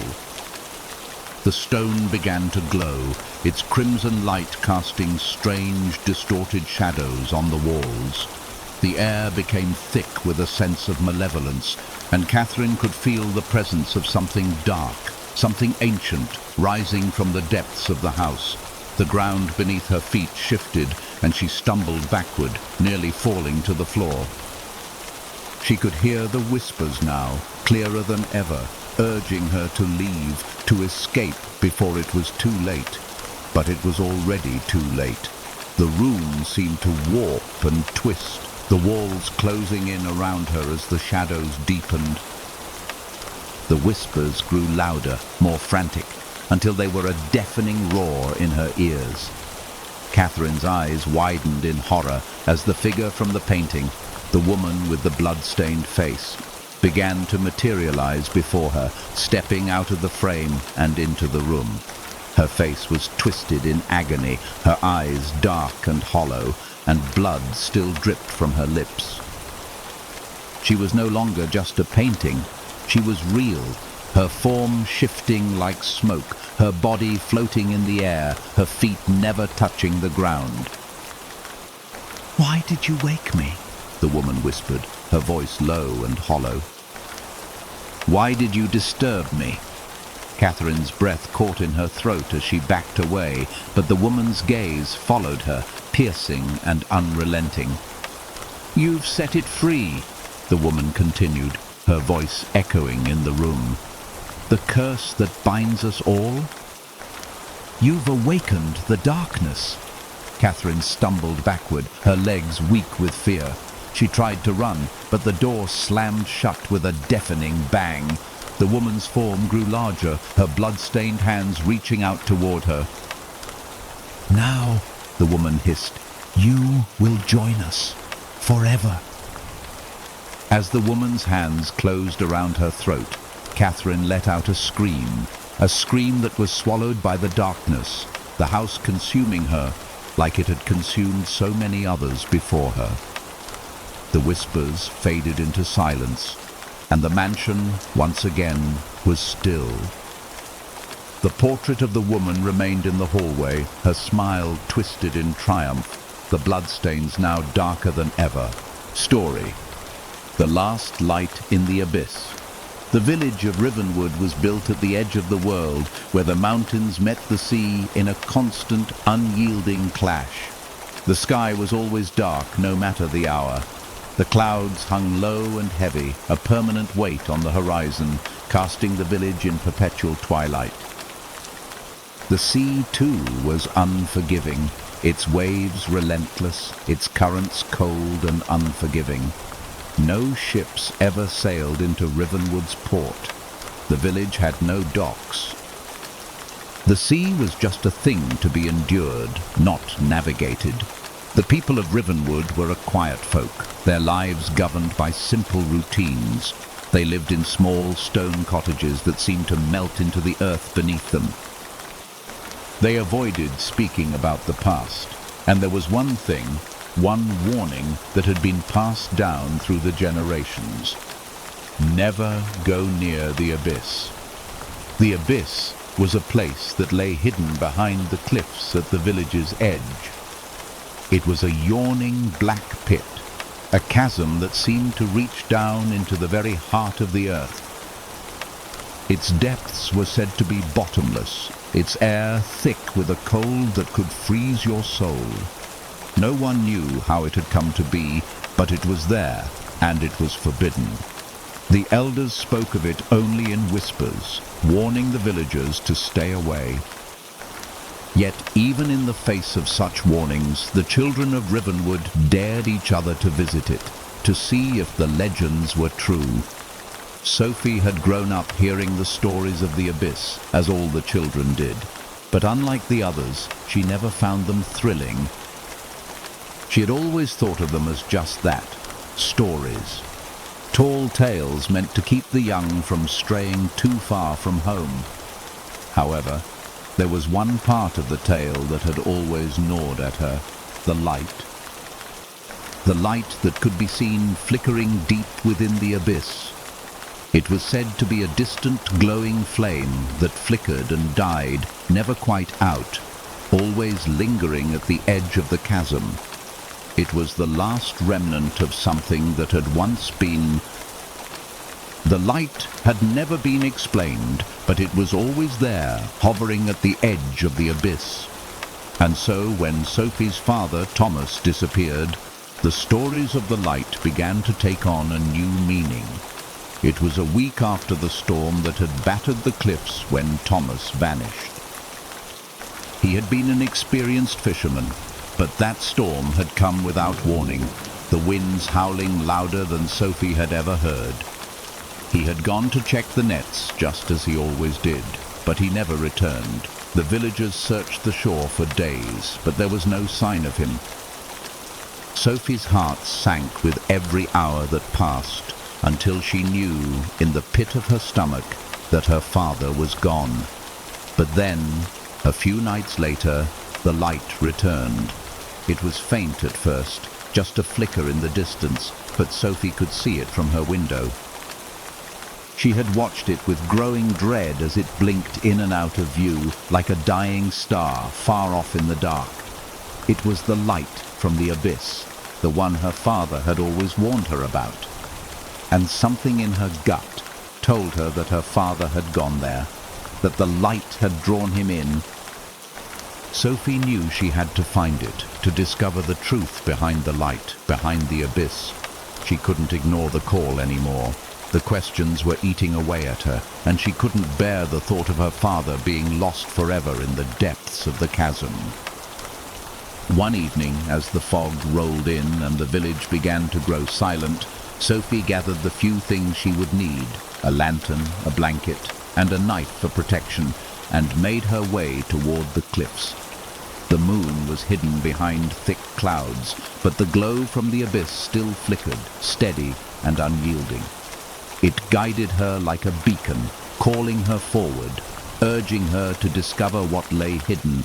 The stone began to glow, its crimson light casting strange, distorted shadows on the walls. The air became thick with a sense of malevolence, and Catherine could feel the presence of something dark, something ancient, rising from the depths of the house. The ground beneath her feet shifted, and she stumbled backward, nearly falling to the floor. She could hear the whispers now, clearer than ever, urging her to leave, to escape before it was too late. But it was already too late. The room seemed to warp and twist, the walls closing in around her as the shadows deepened. The whispers grew louder, more frantic, until they were a deafening roar in her ears. Catherine's eyes widened in horror as the figure from the painting, the woman with the blood-stained face, began to materialize before her, stepping out of the frame and into the room. Her face was twisted in agony, her eyes dark and hollow, and blood still dripped from her lips. She was no longer just a painting. She was real, her form shifting like smoke, her body floating in the air, her feet never touching the ground. "Why did you wake me?" the woman whispered, her voice low and hollow. "Why did you disturb me?" Catherine's breath caught in her throat as she backed away, but the woman's gaze followed her, piercing and unrelenting. "You've set it free," the woman continued, her voice echoing in the room. "The curse that binds us all? You've awakened the darkness." Catherine stumbled backward, her legs weak with fear. She tried to run, but the door slammed shut with a deafening bang. The woman's form grew larger, her blood-stained hands reaching out toward her. "Now," the woman hissed, "you will join us, forever." As the woman's hands closed around her throat, Catherine let out a scream that was swallowed by the darkness, the house consuming her like it had consumed so many others before her. The whispers faded into silence, and the mansion, once again, was still. The portrait of the woman remained in the hallway, her smile twisted in triumph, the bloodstains now darker than ever. Story: The Last Light in the Abyss. The village of Rivenwood was built at the edge of the world, where the mountains met the sea in a constant, unyielding clash. The sky was always dark, no matter the hour. The clouds hung low and heavy, a permanent weight on the horizon, casting the village in perpetual twilight. The sea, too, was unforgiving, its waves relentless, its currents cold and unforgiving. No ships ever sailed into Rivenwood's port. The village had no docks. The sea was just a thing to be endured, not navigated. The people of Rivenwood were a quiet folk, their lives governed by simple routines. They lived in small stone cottages that seemed to melt into the earth beneath them. They avoided speaking about the past, and there was one thing, one warning that had been passed down through the generations. Never go near the abyss. The abyss was a place that lay hidden behind the cliffs at the village's edge. It was a yawning black pit, a chasm that seemed to reach down into the very heart of the earth. Its depths were said to be bottomless, its air thick with a cold that could freeze your soul. No one knew how it had come to be, but it was there, and it was forbidden. The elders spoke of it only in whispers, warning the villagers to stay away. Yet even in the face of such warnings, the children of Rivenwood dared each other to visit it, to see if the legends were true. Sophie had grown up hearing the stories of the abyss, as all the children did. But unlike the others, she never found them thrilling. She had always thought of them as just that, stories. Tall tales meant to keep the young from straying too far from home. However, there was one part of the tale that had always gnawed at her, the light. The light that could be seen flickering deep within the abyss. It was said to be a distant glowing flame that flickered and died, never quite out, always lingering at the edge of the chasm. It was the last remnant of something that had once been. The light had never been explained, but it was always there, hovering at the edge of the abyss. And so, when Sophie's father, Thomas, disappeared, the stories of the light began to take on a new meaning. It was a week after the storm that had battered the cliffs when Thomas vanished. He had been an experienced fisherman, but that storm had come without warning, the winds howling louder than Sophie had ever heard. He had gone to check the nets, just as he always did, but he never returned. The villagers searched the shore for days, but there was no sign of him. Sophie's heart sank with every hour that passed, until she knew, in the pit of her stomach, that her father was gone. But then, a few nights later, the light returned. It was faint at first, just a flicker in the distance, but Sophie could see it from her window. She had watched it with growing dread as it blinked in and out of view, like a dying star far off in the dark. It was the light from the abyss, the one her father had always warned her about. And something in her gut told her that her father had gone there. that the light had drawn him in. Sophie knew she had to find it, to discover the truth behind the light, behind the abyss. She couldn't ignore the call anymore. The questions were eating away at her, and she couldn't bear the thought of her father being lost forever in the depths of the chasm. One evening, as the fog rolled in and the village began to grow silent, Sophie gathered the few things she would need, a lantern, a blanket, and a knife for protection, and made her way toward the cliffs. The moon was hidden behind thick clouds, but the glow from the abyss still flickered, steady and unyielding. It guided her like a beacon, calling her forward, urging her to discover what lay hidden.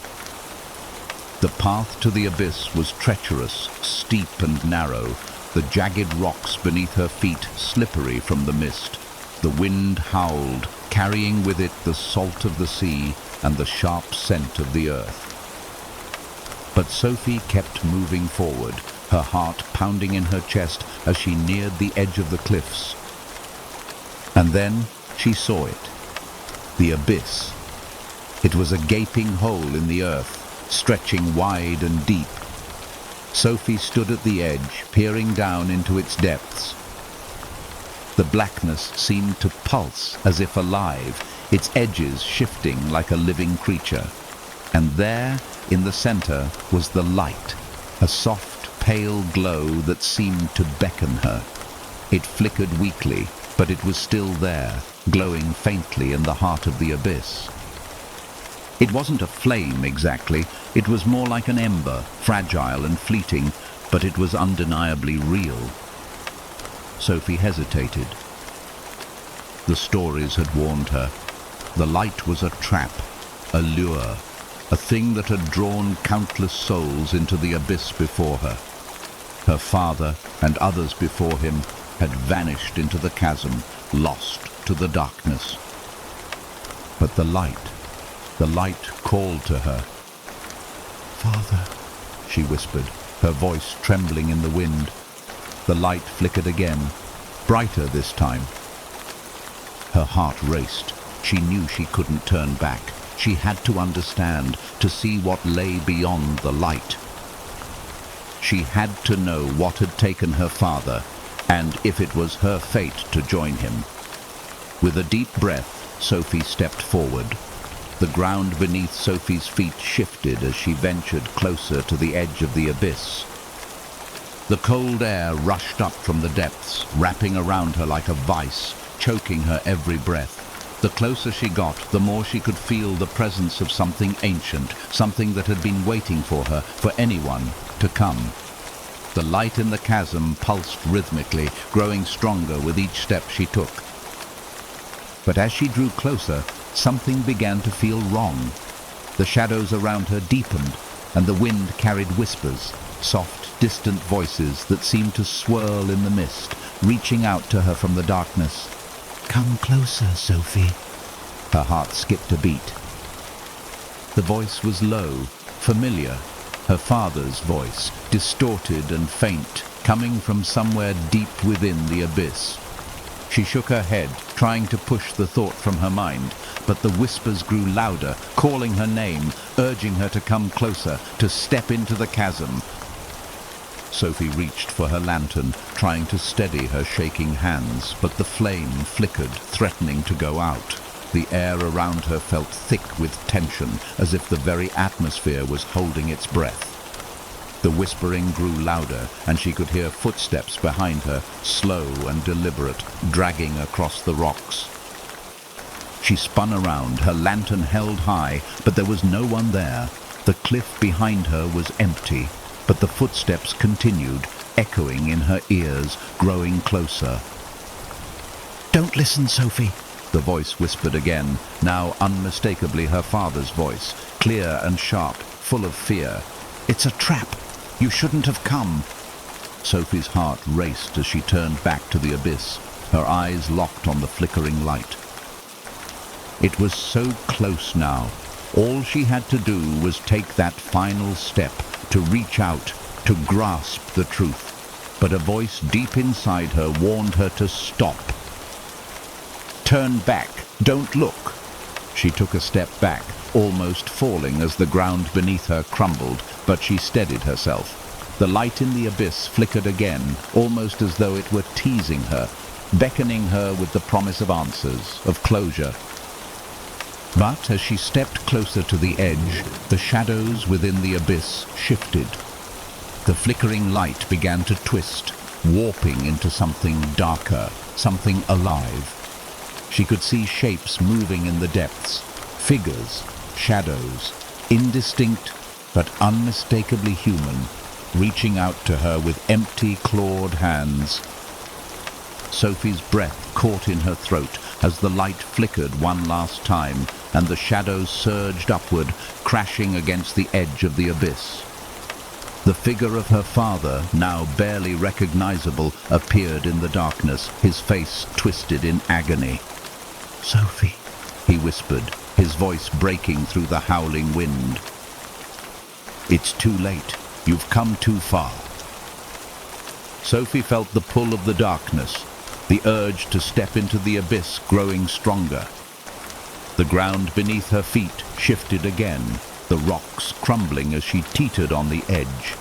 The path to the abyss was treacherous, steep and narrow, the jagged rocks beneath her feet slippery from the mist. The wind howled, carrying with it the salt of the sea and the sharp scent of the earth. But Sophie kept moving forward, her heart pounding in her chest as she neared the edge of the cliffs. And then she saw it, the abyss. It was a gaping hole in the earth, stretching wide and deep. Sophie stood at the edge, peering down into its depths. The blackness seemed to pulse as if alive, its edges shifting like a living creature. And there, in the center, was the light, a soft, pale glow that seemed to beckon her. It flickered weakly, but it was still there, glowing faintly in the heart of the abyss. It wasn't a flame exactly, it was more like an ember, fragile and fleeting, but it was undeniably real. Sophie hesitated. The stories had warned her. The light was a trap, a lure, a thing that had drawn countless souls into the abyss before her. Her father and others before him had vanished into the chasm, lost to the darkness. But the light called to her. "Father," she whispered, her voice trembling in the wind. The light flickered again, brighter this time. Her heart raced. She knew she couldn't turn back. She had to understand, to see what lay beyond the light. She had to know what had taken her father, and if it was her fate to join him. With a deep breath, Sophie stepped forward. The ground beneath Sophie's feet shifted as she ventured closer to the edge of the abyss. The cold air rushed up from the depths, wrapping around her like a vice, choking her every breath. The closer she got, the more she could feel the presence of something ancient, something that had been waiting for her, for anyone, to come. The light in the chasm pulsed rhythmically, growing stronger with each step she took. But as she drew closer, something began to feel wrong. The shadows around her deepened, and the wind carried whispers, soft, distant voices that seemed to swirl in the mist, reaching out to her from the darkness. "Come closer, Sophie." Her heart skipped a beat. The voice was low, familiar, her father's voice, distorted and faint, coming from somewhere deep within the abyss. She shook her head, trying to push the thought from her mind, but the whispers grew louder, calling her name, urging her to come closer, to step into the chasm. Sophie reached for her lantern, trying to steady her shaking hands, but the flame flickered, threatening to go out. The air around her felt thick with tension, as if the very atmosphere was holding its breath. The whispering grew louder, and she could hear footsteps behind her, slow and deliberate, dragging across the rocks. She spun around, her lantern held high, but there was no one there. The cliff behind her was empty, but the footsteps continued, echoing in her ears, growing closer. "Don't listen, Sophie," the voice whispered again, now unmistakably her father's voice, clear and sharp, full of fear. "It's a trap. You shouldn't have come." Sophie's heart raced as she turned back to the abyss, her eyes locked on the flickering light. It was so close now. All she had to do was take that final step, to reach out, to grasp the truth. But a voice deep inside her warned her to stop. "Turn back. Don't look." She took a step back, almost falling as the ground beneath her crumbled, but she steadied herself. The light in the abyss flickered again, almost as though it were teasing her, beckoning her with the promise of answers, of closure. But as she stepped closer to the edge, the shadows within the abyss shifted. The flickering light began to twist, warping into something darker, something alive. She could see shapes moving in the depths, figures, shadows, indistinct but unmistakably human, reaching out to her with empty, clawed hands. Sophie's breath caught in her throat as the light flickered one last time and the shadows surged upward, crashing against the edge of the abyss. The figure of her father, now barely recognizable, appeared in the darkness, his face twisted in agony. "Sophie," he whispered, his voice breaking through the howling wind. "It's too late. You've come too far." Sophie felt the pull of the darkness, the urge to step into the abyss growing stronger. The ground beneath her feet shifted again, the rocks crumbling as she teetered on the edge.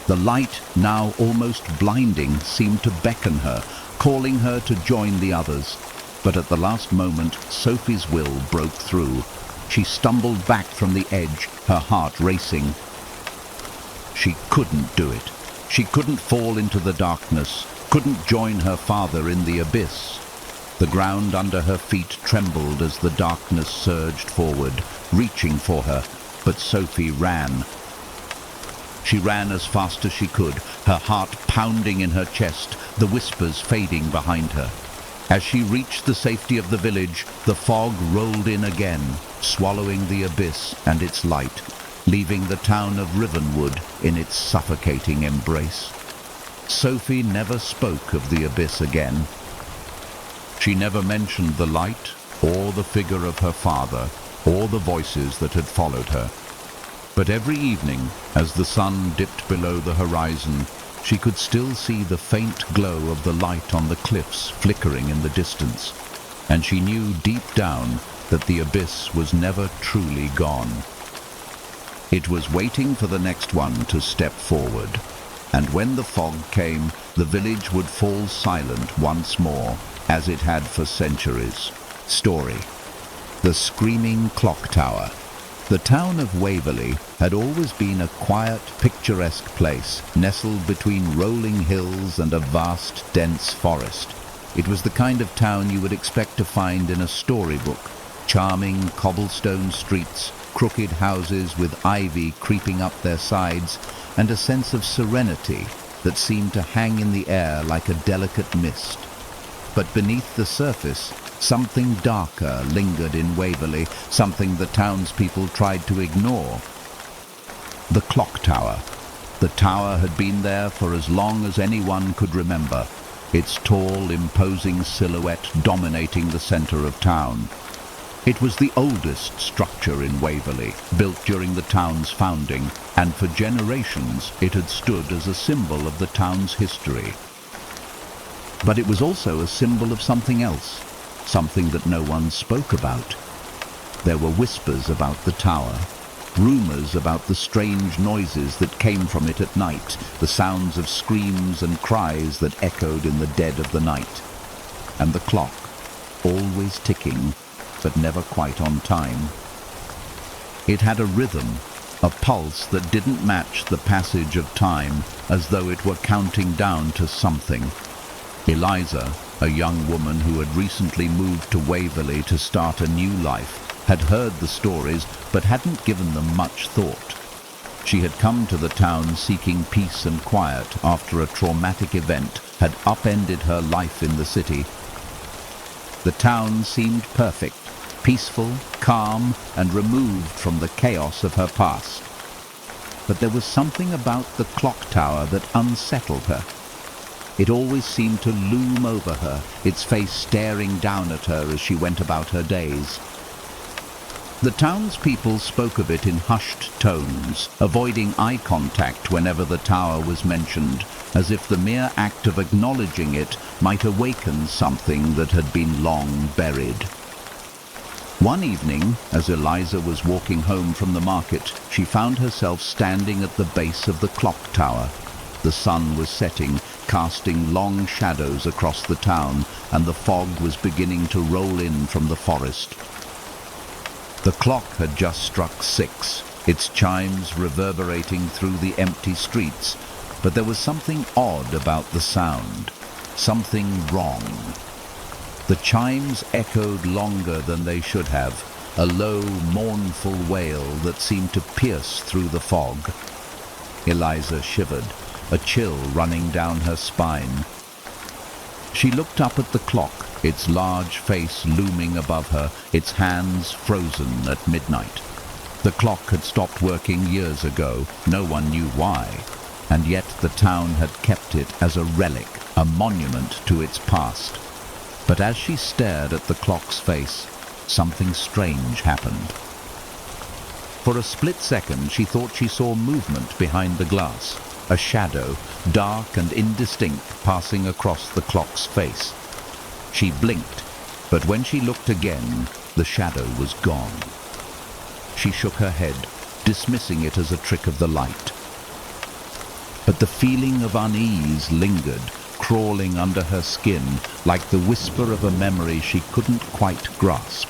The light, now almost blinding, seemed to beckon her, calling her to join the others. But at the last moment, Sophie's will broke through. She stumbled back from the edge, her heart racing. She couldn't do it. She couldn't fall into the darkness, couldn't join her father in the abyss. The ground under her feet trembled as the darkness surged forward, reaching for her, but Sophie ran. She ran as fast as she could, her heart pounding in her chest, the whispers fading behind her. As she reached the safety of the village, the fog rolled in again, swallowing the abyss and its light, leaving the town of Rivenwood in its suffocating embrace. Sophie never spoke of the abyss again. She never mentioned the light, or the figure of her father, or the voices that had followed her. But every evening, as the sun dipped below the horizon, she could still see the faint glow of the light on the cliffs flickering in the distance, and she knew deep down that the abyss was never truly gone. It was waiting for the next one to step forward, and when the fog came, the village would fall silent once more, as it had for centuries. Story: The Screaming Clock Tower. The town of Waverley had always been a quiet, picturesque place, nestled between rolling hills and a vast, dense forest. It was the kind of town you would expect to find in a storybook. Charming cobblestone streets, crooked houses with ivy creeping up their sides, and a sense of serenity that seemed to hang in the air like a delicate mist. But beneath the surface, something darker lingered in Waverley, something the townspeople tried to ignore. The clock tower. The tower had been there for as long as anyone could remember, its tall, imposing silhouette dominating the center of town. It was the oldest structure in Waverley, built during the town's founding, and for generations it had stood as a symbol of the town's history. But it was also a symbol of something else, something that no one spoke about. There were whispers about the tower, rumors about the strange noises that came from it at night, the sounds of screams and cries that echoed in the dead of the night. And the clock, always ticking, but never quite on time. It had a rhythm, a pulse that didn't match the passage of time, as though it were counting down to something. Eliza, a young woman who had recently moved to Waverley to start a new life, had heard the stories but hadn't given them much thought. She had come to the town seeking peace and quiet after a traumatic event had upended her life in the city. The town seemed perfect, peaceful, calm, and removed from the chaos of her past. But there was something about the clock tower that unsettled her. It always seemed to loom over her, its face staring down at her as she went about her days. The townspeople spoke of it in hushed tones, avoiding eye contact whenever the tower was mentioned, as if the mere act of acknowledging it might awaken something that had been long buried. One evening, as Eliza was walking home from the market, she found herself standing at the base of the clock tower. The sun was setting, casting long shadows across the town, and the fog was beginning to roll in from the forest. The clock had just struck 6, its chimes reverberating through the empty streets, but there was something odd about the sound, something wrong. The chimes echoed longer than they should have, a low, mournful wail that seemed to pierce through the fog. Eliza shivered, a chill running down her spine. She looked up at the clock, its large face looming above her, its hands frozen at midnight. The clock had stopped working years ago, no one knew why, and yet the town had kept it as a relic, a monument to its past. But as she stared at the clock's face, something strange happened. For a split second, she thought she saw movement behind the glass, a shadow, dark and indistinct, passing across the clock's face. She blinked, but when she looked again, the shadow was gone. She shook her head, dismissing it as a trick of the light. But the feeling of unease lingered, crawling under her skin, like the whisper of a memory she couldn't quite grasp.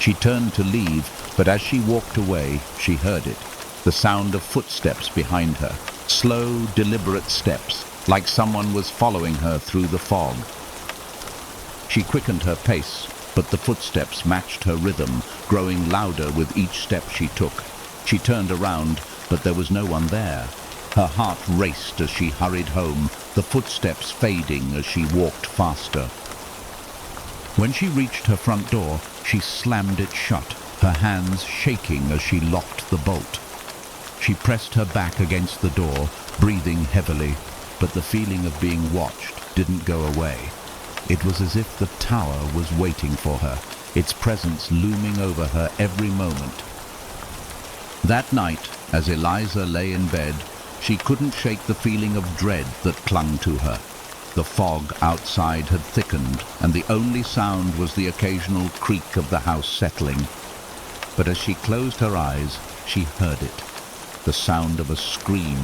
She turned to leave, but as she walked away, she heard it, the sound of footsteps behind her, slow, deliberate steps, like someone was following her through the fog. She quickened her pace, but the footsteps matched her rhythm, growing louder with each step she took. She turned around, but there was no one there. Her heart raced as she hurried home, the footsteps fading as she walked faster. When she reached her front door, she slammed it shut, her hands shaking as she locked the bolt. She pressed her back against the door, breathing heavily, but the feeling of being watched didn't go away. It was as if the tower was waiting for her, its presence looming over her every moment. That night, as Eliza lay in bed, she couldn't shake the feeling of dread that clung to her. The fog outside had thickened, and the only sound was the occasional creak of the house settling. But as she closed her eyes, she heard it, the sound of a scream,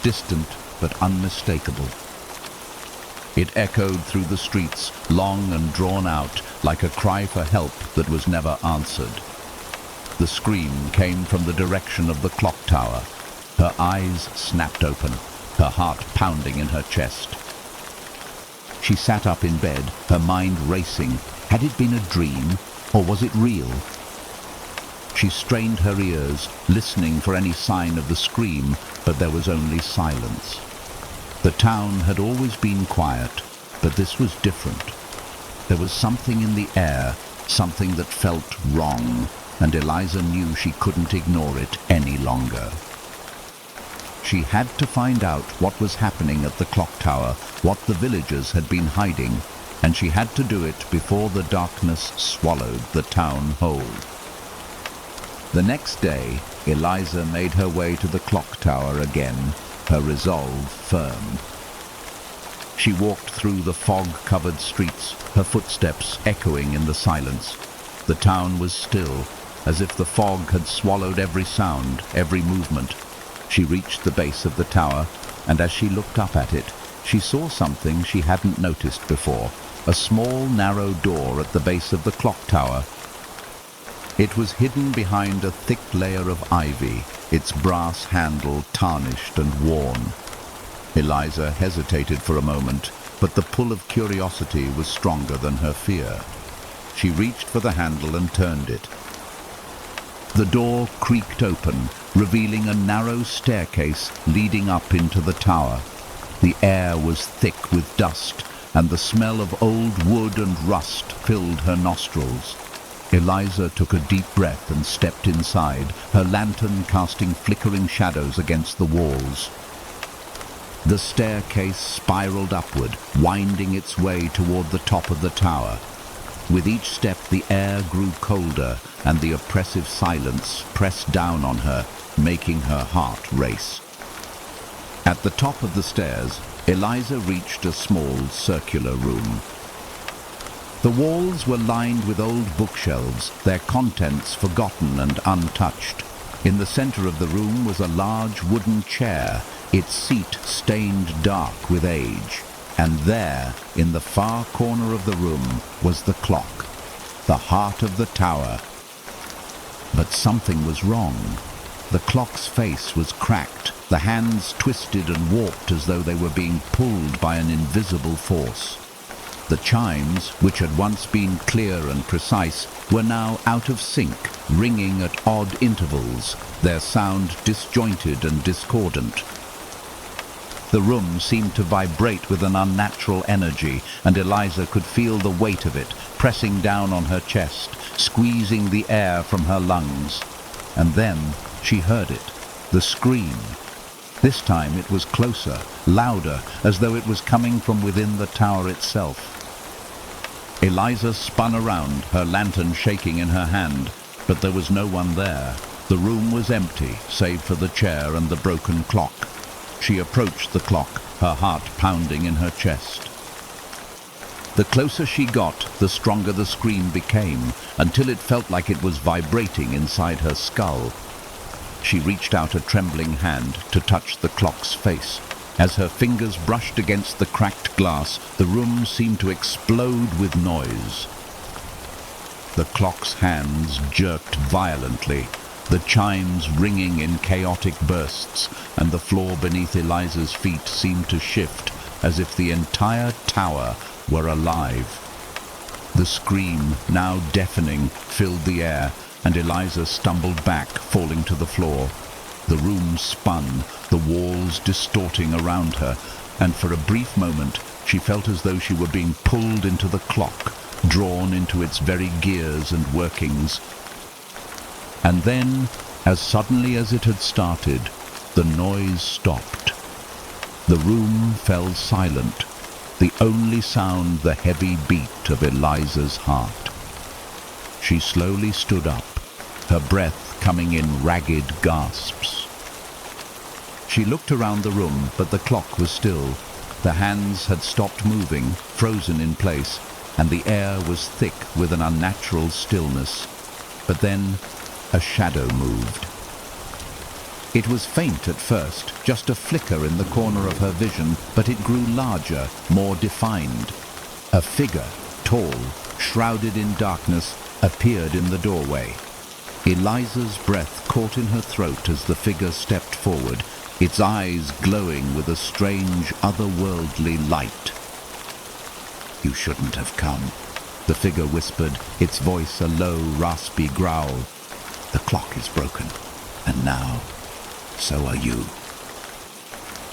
distant but unmistakable. It echoed through the streets, long and drawn out, like a cry for help that was never answered. The scream came from the direction of the clock tower. Her eyes snapped open, her heart pounding in her chest. She sat up in bed, her mind racing. Had it been a dream, or was it real? She strained her ears, listening for any sign of the scream, but there was only silence. The town had always been quiet, but this was different. There was something in the air, something that felt wrong, and Eliza knew she couldn't ignore it any longer. She had to find out what was happening at the clock tower, what the villagers had been hiding, and she had to do it before the darkness swallowed the town whole. The next day, Eliza made her way to the clock tower again, her resolve firm. She walked through the fog-covered streets, her footsteps echoing in the silence. The town was still, as if the fog had swallowed every sound, every movement. She reached the base of the tower, and as she looked up at it, she saw something she hadn't noticed before, a small, narrow door at the base of the clock tower. It was hidden behind a thick layer of ivy, its brass handle tarnished and worn. Eliza hesitated for a moment, but the pull of curiosity was stronger than her fear. She reached for the handle and turned it. The door creaked open, revealing a narrow staircase leading up into the tower. The air was thick with dust, and the smell of old wood and rust filled her nostrils. Eliza took a deep breath and stepped inside, her lantern casting flickering shadows against the walls. The staircase spiraled upward, winding its way toward the top of the tower. With each step the air grew colder, and the oppressive silence pressed down on her, making her heart race. At the top of the stairs, Eliza reached a small circular room. The walls were lined with old bookshelves, their contents forgotten and untouched. In the center of the room was a large wooden chair, its seat stained dark with age. And there, in the far corner of the room, was the clock, the heart of the tower. But something was wrong. The clock's face was cracked, the hands twisted and warped as though they were being pulled by an invisible force. The chimes, which had once been clear and precise, were now out of sync, ringing at odd intervals, their sound disjointed and discordant. The room seemed to vibrate with an unnatural energy, and Eliza could feel the weight of it, pressing down on her chest, squeezing the air from her lungs. And then she heard it, the scream. This time it was closer, louder, as though it was coming from within the tower itself. Eliza spun around, her lantern shaking in her hand, but there was no one there. The room was empty, save for the chair and the broken clock. She approached the clock, her heart pounding in her chest. The closer she got, the stronger the scream became, until it felt like it was vibrating inside her skull. She reached out a trembling hand to touch the clock's face. As her fingers brushed against the cracked glass, the room seemed to explode with noise. The clock's hands jerked violently, the chimes ringing in chaotic bursts, and the floor beneath Eliza's feet seemed to shift, as if the entire tower were alive. The scream, now deafening, filled the air, and Eliza stumbled back, falling to the floor. The room spun, the walls distorting around her, and for a brief moment she felt as though she were being pulled into the clock, drawn into its very gears and workings. And then, as suddenly as it had started, the noise stopped. The room fell silent, the only sound the heavy beat of Eliza's heart. She slowly stood up, her breath coming in ragged gasps. She looked around the room, but the clock was still. The hands had stopped moving, frozen in place, and the air was thick with an unnatural stillness. But then a shadow moved. It was faint at first, just a flicker in the corner of her vision, but it grew larger, more defined. A figure, tall, shrouded in darkness, appeared in the doorway. Eliza's breath caught in her throat as the figure stepped forward, its eyes glowing with a strange, otherworldly light. "You shouldn't have come," the figure whispered, its voice a low, raspy growl. "The clock is broken, and now, so are you."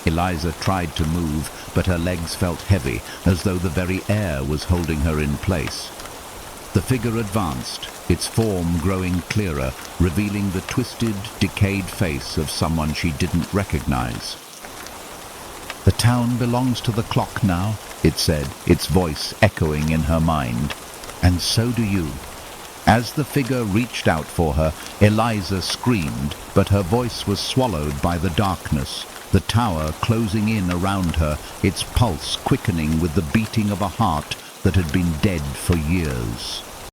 Eliza tried to move, but her legs felt heavy, as though the very air was holding her in place. The figure advanced, its form growing clearer, revealing the twisted, decayed face of someone she didn't recognize. "The town belongs to the clock now," it said, its voice echoing in her mind. "And so do you." As the figure reached out for her, Eliza screamed, but her voice was swallowed by the darkness, the tower closing in around her, its pulse quickening with the beating of a heart that had been dead for years.